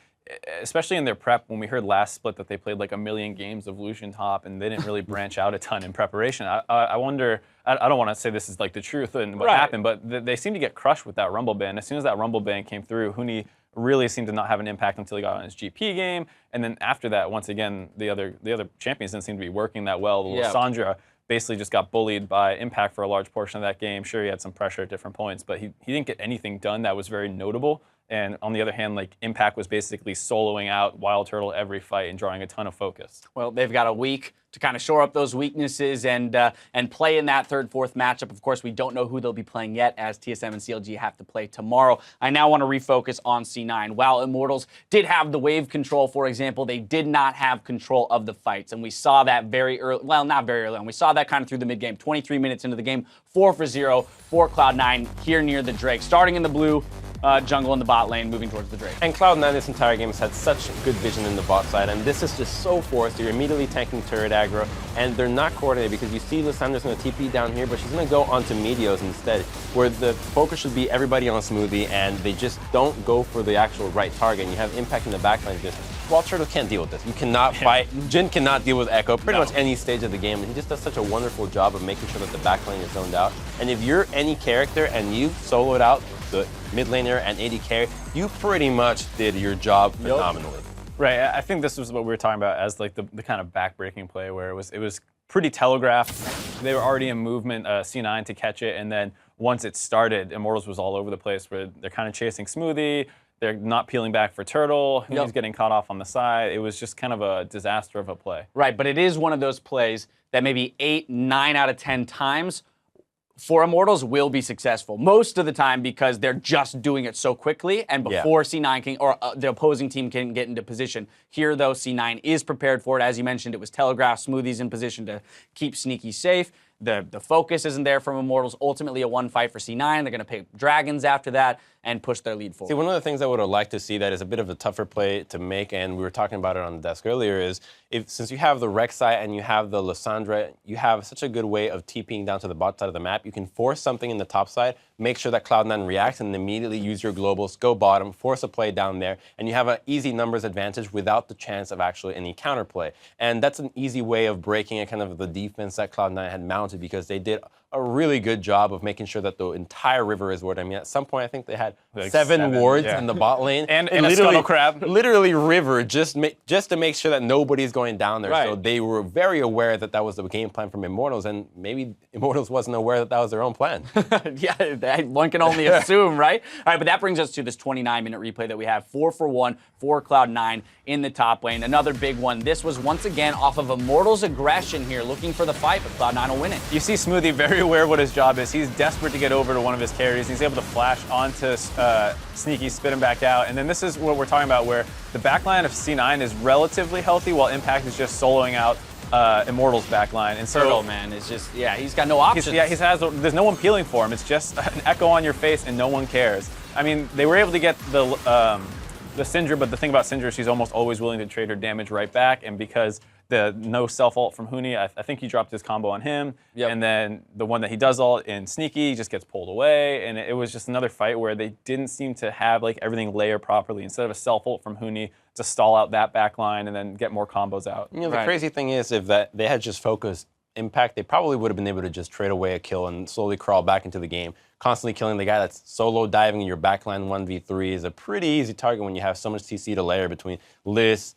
especially in their prep, when we heard last split that they played like 1 million games of Lucian top and they didn't really branch out a ton in preparation. I wonder, I don't want to say this is like the truth and what happened, but they seem to get crushed with that Rumble ban. As soon as that Rumble ban came through, Huni really seemed to not have an impact until he got on his GP game. And then after that, once again, the other champions didn't seem to be working that well. Lysandra basically just got bullied by Impact for a large portion of that game. Sure, he had some pressure at different points, but he didn't get anything done that was very notable. And on the other hand, like Impact was basically soloing out Wild Turtle every fight and drawing a ton of focus. Well, they've got a week to kind of shore up those weaknesses and play in that third, fourth matchup. Of course, we don't know who they'll be playing yet, as TSM and CLG have to play tomorrow. I now want to refocus on C9. While Immortals did have the wave control, for example, they did not have control of the fights. And we saw that very early, well, not very early on. We saw that kind of through the mid-game. 23 minutes into the game, 4-for-0 for Cloud9 here near the Drake. Starting in the blue, jungle in the bot lane, moving towards the Drake. And Cloud9 this entire game has had such good vision in the bot side, and this is just so forced. You're immediately tanking turret aggro, and they're not coordinated because you see Lysandra's going to TP down here, but she's going to go onto Meteos instead, where the focus should be everybody on Smoothie, and they just don't go for the actual right target. And you have Impact in the backline. Just Wild Turtle can't deal with this. You cannot fight. Jin cannot deal with Echo pretty much any stage of the game, and he just does such a wonderful job of making sure that the backlane is zoned out. And if you're any character and you've soloed out the mid laner and AD carry, you pretty much did your job phenomenally. Right, I think this was what we were talking about as like the kind of back-breaking play where it was pretty telegraphed. They were already in movement, C9 to catch it, and then once it started, Immortals was all over the place where they're kind of chasing Smoothie, they're not peeling back for Turtle, he's getting caught off on the side. It was just kind of a disaster of a play. Right, but it is one of those plays that maybe 8, 9 out of 10 times for Immortals will be successful. Most of the time because they're just doing it so quickly and before C9 can, or the opposing team can get into position. Here, though, C9 is prepared for it. As you mentioned, it was telegraphed. Smoothie's in position to keep Sneaky safe. The focus isn't there from Immortals. Ultimately, a one fight for C9. They're going to pick Dragons after that and push their lead forward. See, one of the things I would have liked to see that is a bit of a tougher play to make, and we were talking about it on the desk earlier, is since you have the Rek'Sai and you have the Lysandra, you have such a good way of TPing down to the bot side of the map. You can force something in the top side, make sure that Cloud9 reacts, and immediately use your globals, go bottom, force a play down there, and you have an easy numbers advantage without the chance of actually any counterplay. And that's an easy way of breaking a kind of the defense that Cloud9 had mounted, because they did a really good job of making sure that the entire river is warded. I mean, at some point, I think they had like seven wards in the bot lane. and a scuttle crab. Literally river, just to make sure that nobody's going down there. Right. So they were very aware that that was the game plan from Immortals, and maybe Immortals wasn't aware that that was their own plan. Yeah, one can only assume, right? All right, but that brings us to this 29-minute replay that we have. 4-for-1 for Cloud9 in the top lane. Another big one. This was once again off of Immortals' aggression here, looking for the fight, but Cloud9 will win it. You see Smoothie very aware of what his job is. He's desperate to get over to one of his carries. He's able to flash onto Sneaky, spit him back out. And then this is what we're talking about, where the backline of C9 is relatively healthy, while Impact is just soloing out Immortals backline. And so Turtle, man, is just, he's got no options. There's no one peeling for him. It's just an echo on your face and no one cares. I mean, they were able to get the Syndra, but the thing about Syndra, she's almost always willing to trade her damage right back, and because the no self-ult from Huni, I think he dropped his combo on him, and then the one that he does ult in Sneaky just gets pulled away, and it was just another fight where they didn't seem to have like everything layer properly. Instead of a self-ult from Huni to stall out that back line and then get more combos out. You know, the crazy thing is, if they had just focused Impact, they probably would have been able to just trade away a kill and slowly crawl back into the game. Constantly killing the guy that's solo diving in your backline 1v3 is a pretty easy target when you have so much TC to layer between Liz,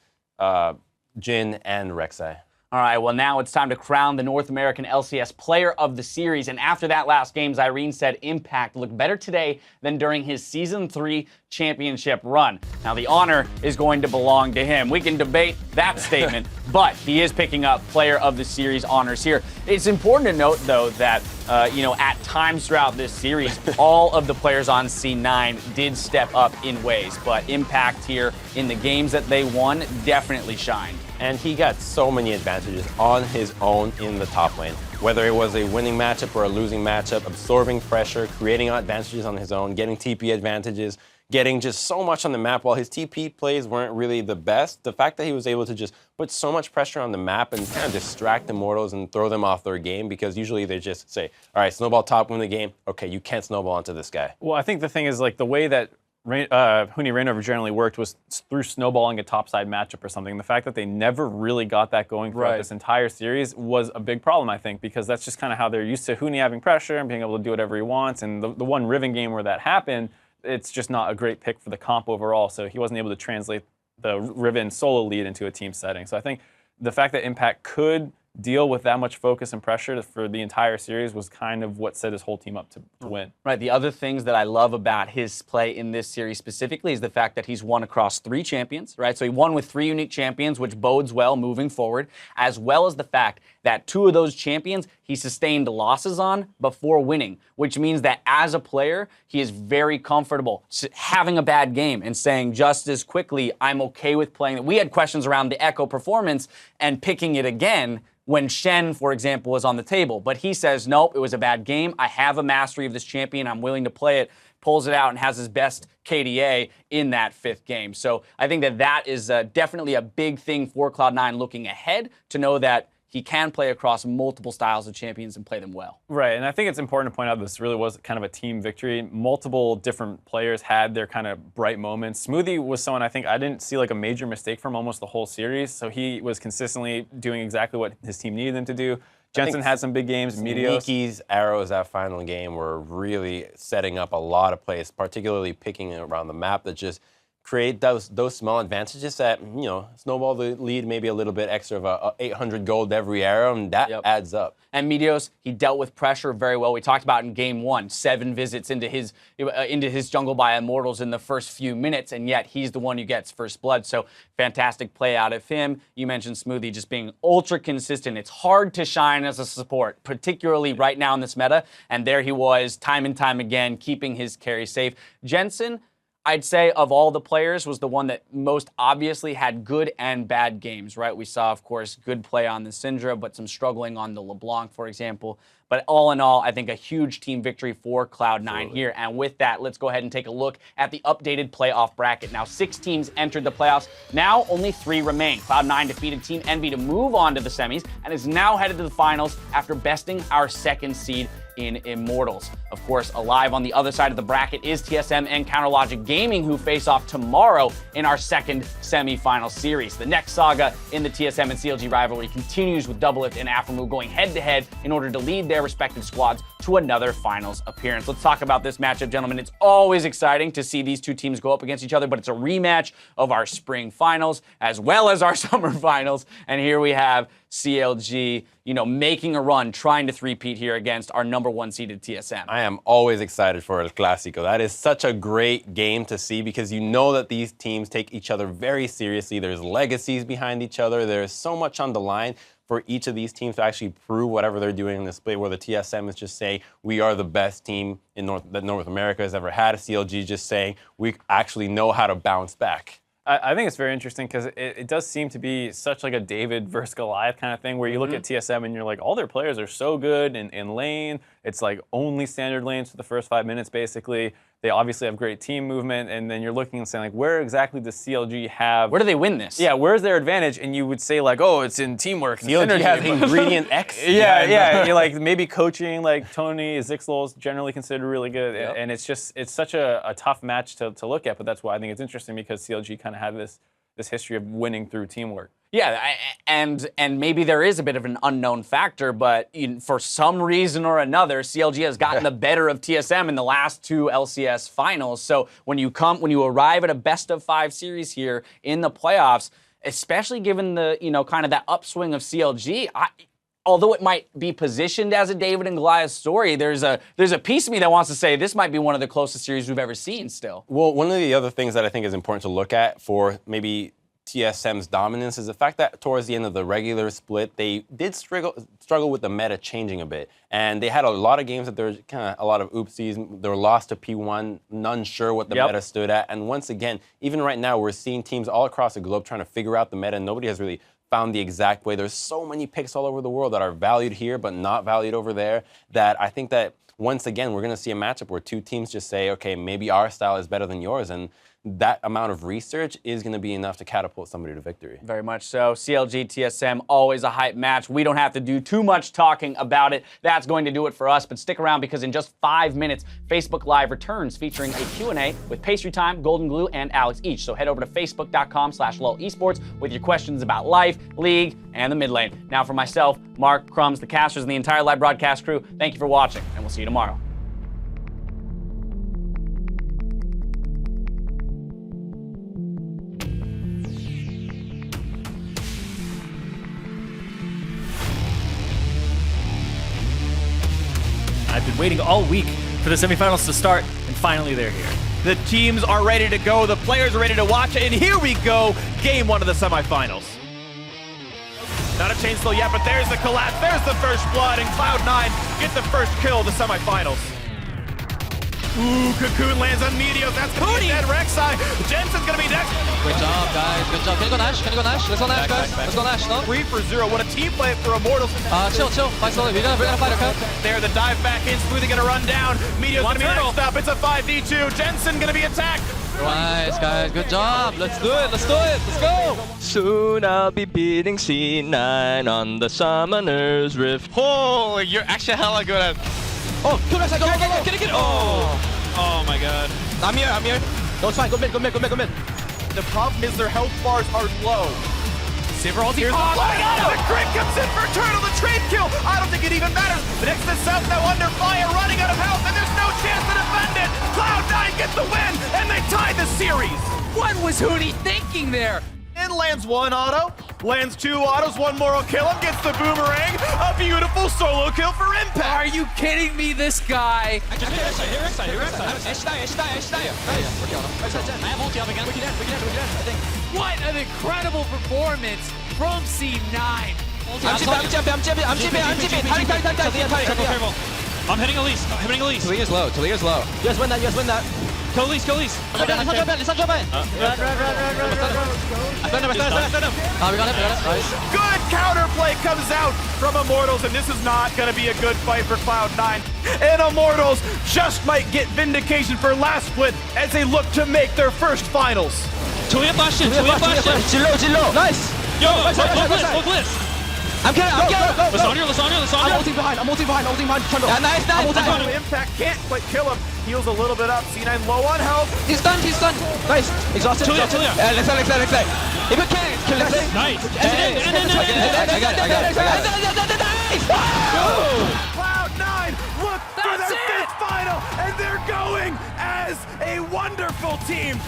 Jin, and Rek'Sai. All right, well, now it's time to crown the North American LCS Player of the Series. And after that last game, Irene said Impact looked better today than during his Season 3 championship run. Now, the honor is going to belong to him. We can debate that statement, but he is picking up Player of the Series honors here. It's important to note, though, that at times throughout this series, all of the players on C9 did step up in ways, but Impact here in the games that they won definitely shined. And he got so many advantages on his own in the top lane. Whether it was a winning matchup or a losing matchup, absorbing pressure, creating advantages on his own, getting TP advantages, getting just so much on the map. While his TP plays weren't really the best, the fact that he was able to just put so much pressure on the map and kind of distract Immortals and throw them off their game, because usually they just say, all right, snowball top, win the game. Okay, you can't snowball onto this guy. Well, I think the thing is, like, the way that Huni Rainover generally worked was through snowballing a topside matchup or something. The fact that they never really got that going throughout this entire series was a big problem, I think, because that's just kind of how they're used to Huni having pressure and being able to do whatever he wants. And the one Riven game where that happened, it's just not a great pick for the comp overall. So he wasn't able to translate the Riven solo lead into a team setting. So I think the fact that Impact could deal with that much focus and pressure for the entire series was kind of what set his whole team up to win. Right. The other things that I love about his play in this series specifically is the fact that he's won across 3 champions, right? So he won with 3 unique champions, which bodes well moving forward, as well as the fact that 2 of those champions he sustained losses on before winning, which means that as a player, he is very comfortable having a bad game and saying just as quickly, I'm okay with playing it. We had questions around the Echo performance and picking it again when Shen, for example, was on the table. But he says, nope, it was a bad game. I have a mastery of this champion. I'm willing to play it, pulls it out, and has his best KDA in that 5th game. So I think that is definitely a big thing for Cloud9 looking ahead, to know that he can play across multiple styles of champions and play them well. Right, and I think it's important to point out this really was kind of a team victory. Multiple different players had their kind of bright moments. Smoothie was someone I think I didn't see like a major mistake from almost the whole series, so he was consistently doing exactly what his team needed him to do. Jensen had some big games. Miki's arrows that final game were really setting up a lot of plays, particularly picking around the map that just create those small advantages that, you know, snowball the lead maybe a little bit extra of 800 gold every arrow, and that adds up. And Meteos, he dealt with pressure very well. We talked about in game 1, 7 visits into his jungle by Immortals in the first few minutes, and yet he's the one who gets first blood. So fantastic play out of him. You mentioned Smoothie just being ultra consistent. It's hard to shine as a support, particularly right now in this meta, and there he was time and time again, keeping his carry safe. Jensen, I'd say of all the players, was the one that most obviously had good and bad games, right? We saw, of course, good play on the Syndra, but some struggling on the LeBlanc, for example. But all in all, I think a huge team victory for Cloud9 here. And with that, let's go ahead and take a look at the updated playoff bracket. Now, 6 teams entered the playoffs. Now, only 3 remain. Cloud9 defeated Team Envy to move on to the semis and is now headed to the finals after besting our 2nd seed in Immortals. Of course, alive on the other side of the bracket is TSM and Counterlogic Gaming, who face off tomorrow in our 2nd semifinal series. The next saga in the TSM and CLG rivalry continues, with Doublelift and Afromu going head-to-head in order to lead their respective squads to another finals appearance. Let's talk about this matchup, gentlemen. It's always exciting to see these 2 teams go up against each other, but it's a rematch of our spring finals as well as our summer finals. And here we have CLG, you know, making a run, trying to three-peat here against our #1 seeded TSM. I am always excited for El Clásico. That is such a great game to see, because you know that these teams take each other very seriously. There's legacies behind each other. There's so much on the line for each of these teams to actually prove whatever they're doing in this split, where the TSM is just saying, we are the best team in that North America has ever had. A CLG just saying, we actually know how to bounce back. I think it's very interesting because it does seem to be such like a David versus Goliath kind of thing, where you look at TSM and you're like, all their players are so good in lane. It's like only standard lanes for the first 5 minutes, basically. They obviously have great team movement, and then you're looking and saying, like, where exactly does CLG have? Where do they win this? Yeah, where's their advantage? And you would say, like, oh, it's in teamwork. CLG has ingredient X. Yeah. You're like, maybe coaching, like Tony Zixel is generally considered really good, and it's such a tough match to look at. But that's why I think it's interesting, because CLG kind of had this history of winning through teamwork. Yeah, and maybe there is a bit of an unknown factor, but for some reason or another, CLG has gotten the better of TSM in the last 2 LCS finals. So when you arrive at a best-of-5 series here in the playoffs, especially given the kind of that upswing of CLG, although it might be positioned as a David and Goliath story, there's a piece of me that wants to say this might be one of the closest series we've ever seen still. Well, one of the other things that I think is important to look at for maybe TSM's dominance is the fact that towards the end of the regular split, they did struggle with the meta changing a bit. And they had a lot of games that there were kind of a lot of oopsies. They were lost to P1, none sure what the meta stood at. And once again, even right now, we're seeing teams all across the globe trying to figure out the meta. Nobody has really found the exact way. There's so many picks all over the world that are valued here but not valued over there, that I think that once again, we're going to see a matchup where two teams just say, okay, maybe our style is better than yours. And that amount of research is going to be enough to catapult somebody to victory. Very much so. CLG, TSM, always a hype match. We don't have to do too much talking about it. That's going to do it for us. But stick around because in just 5 minutes, Facebook Live returns featuring a Q&A with Pastry Time, Golden Glue, and Alex each. So head over to facebook.com/LulEsports with your questions about life, league, and the mid lane. Now for myself, Mark, Crumbs, the casters, and the entire live broadcast crew, thank you for watching, and we'll see you tomorrow. I've been waiting all week for the semifinals to start, and finally they're here. The teams are ready to go, the players are ready to watch it, and here we go, game 1 of the semifinals. Not a chain still yet, but there's the collapse, there's the first blood, and Cloud9 get the first kill of the semifinals. Ooh, Cocoon lands on Meteos, that's gonna be dead Rek'Sai. Jensen's gonna be next. Great job, guys, good job. Can you go Nash? Can you go Nash? Let's go Nash, guys. Let's go Nash, no? 3 for 0, what a team play for Immortals. Chill. Fight slowly. We're gonna fight, okay? There, the dive back in, Smoothie gonna run down. Meteos gonna be next up, it's a 5v2. Jensen gonna be attacked. Nice, guys, good job. Let's do it, let's go. Soon I'll be beating C9 on the Summoner's Rift. Oh, you're actually hella good at... Oh, go Nash, go. Get it. Oh my god. I'm here. No, it's fine, go mid. The problem is their health bars are low. Sivir ulti. Here's the flag. The crit comes in for Turtle, the trade kill. I don't think it even matters. The next to South now under fire, running out of health, and there's no chance to defend it. Cloud9 gets the win, and they tie the series. What was Hootie thinking there? And lands 1 auto, lands 2 autos, 1 more will kill him, gets the boomerang. A beautiful solo kill for Impact. Are you kidding me, this guy? What an incredible performance from C9. I'm hitting Elise. Taliyah's low. You guys win that. Kill Elise. Listen, jump in. I stunned him. We got it. Nice. Good counterplay comes out from Immortals, and this is not going to be a good fight for Cloud9. And Immortals just might get vindication for last split as they look to make their first finals. Taliyah flashed in. Jillo. Nice. Yo, look list. I'm getting. Lasagna. I'm ulting behind. Trundle. Yeah, nice. Impact can't quite kill him. Heals a little bit up. C9 low on health. He's stunned. Nice. Exhausted. Taliyah. Let's play. If we can, kill let's play. Nice. I got it. Nice. Cloud9 look for their 5th final, and they're going as a wonderful team.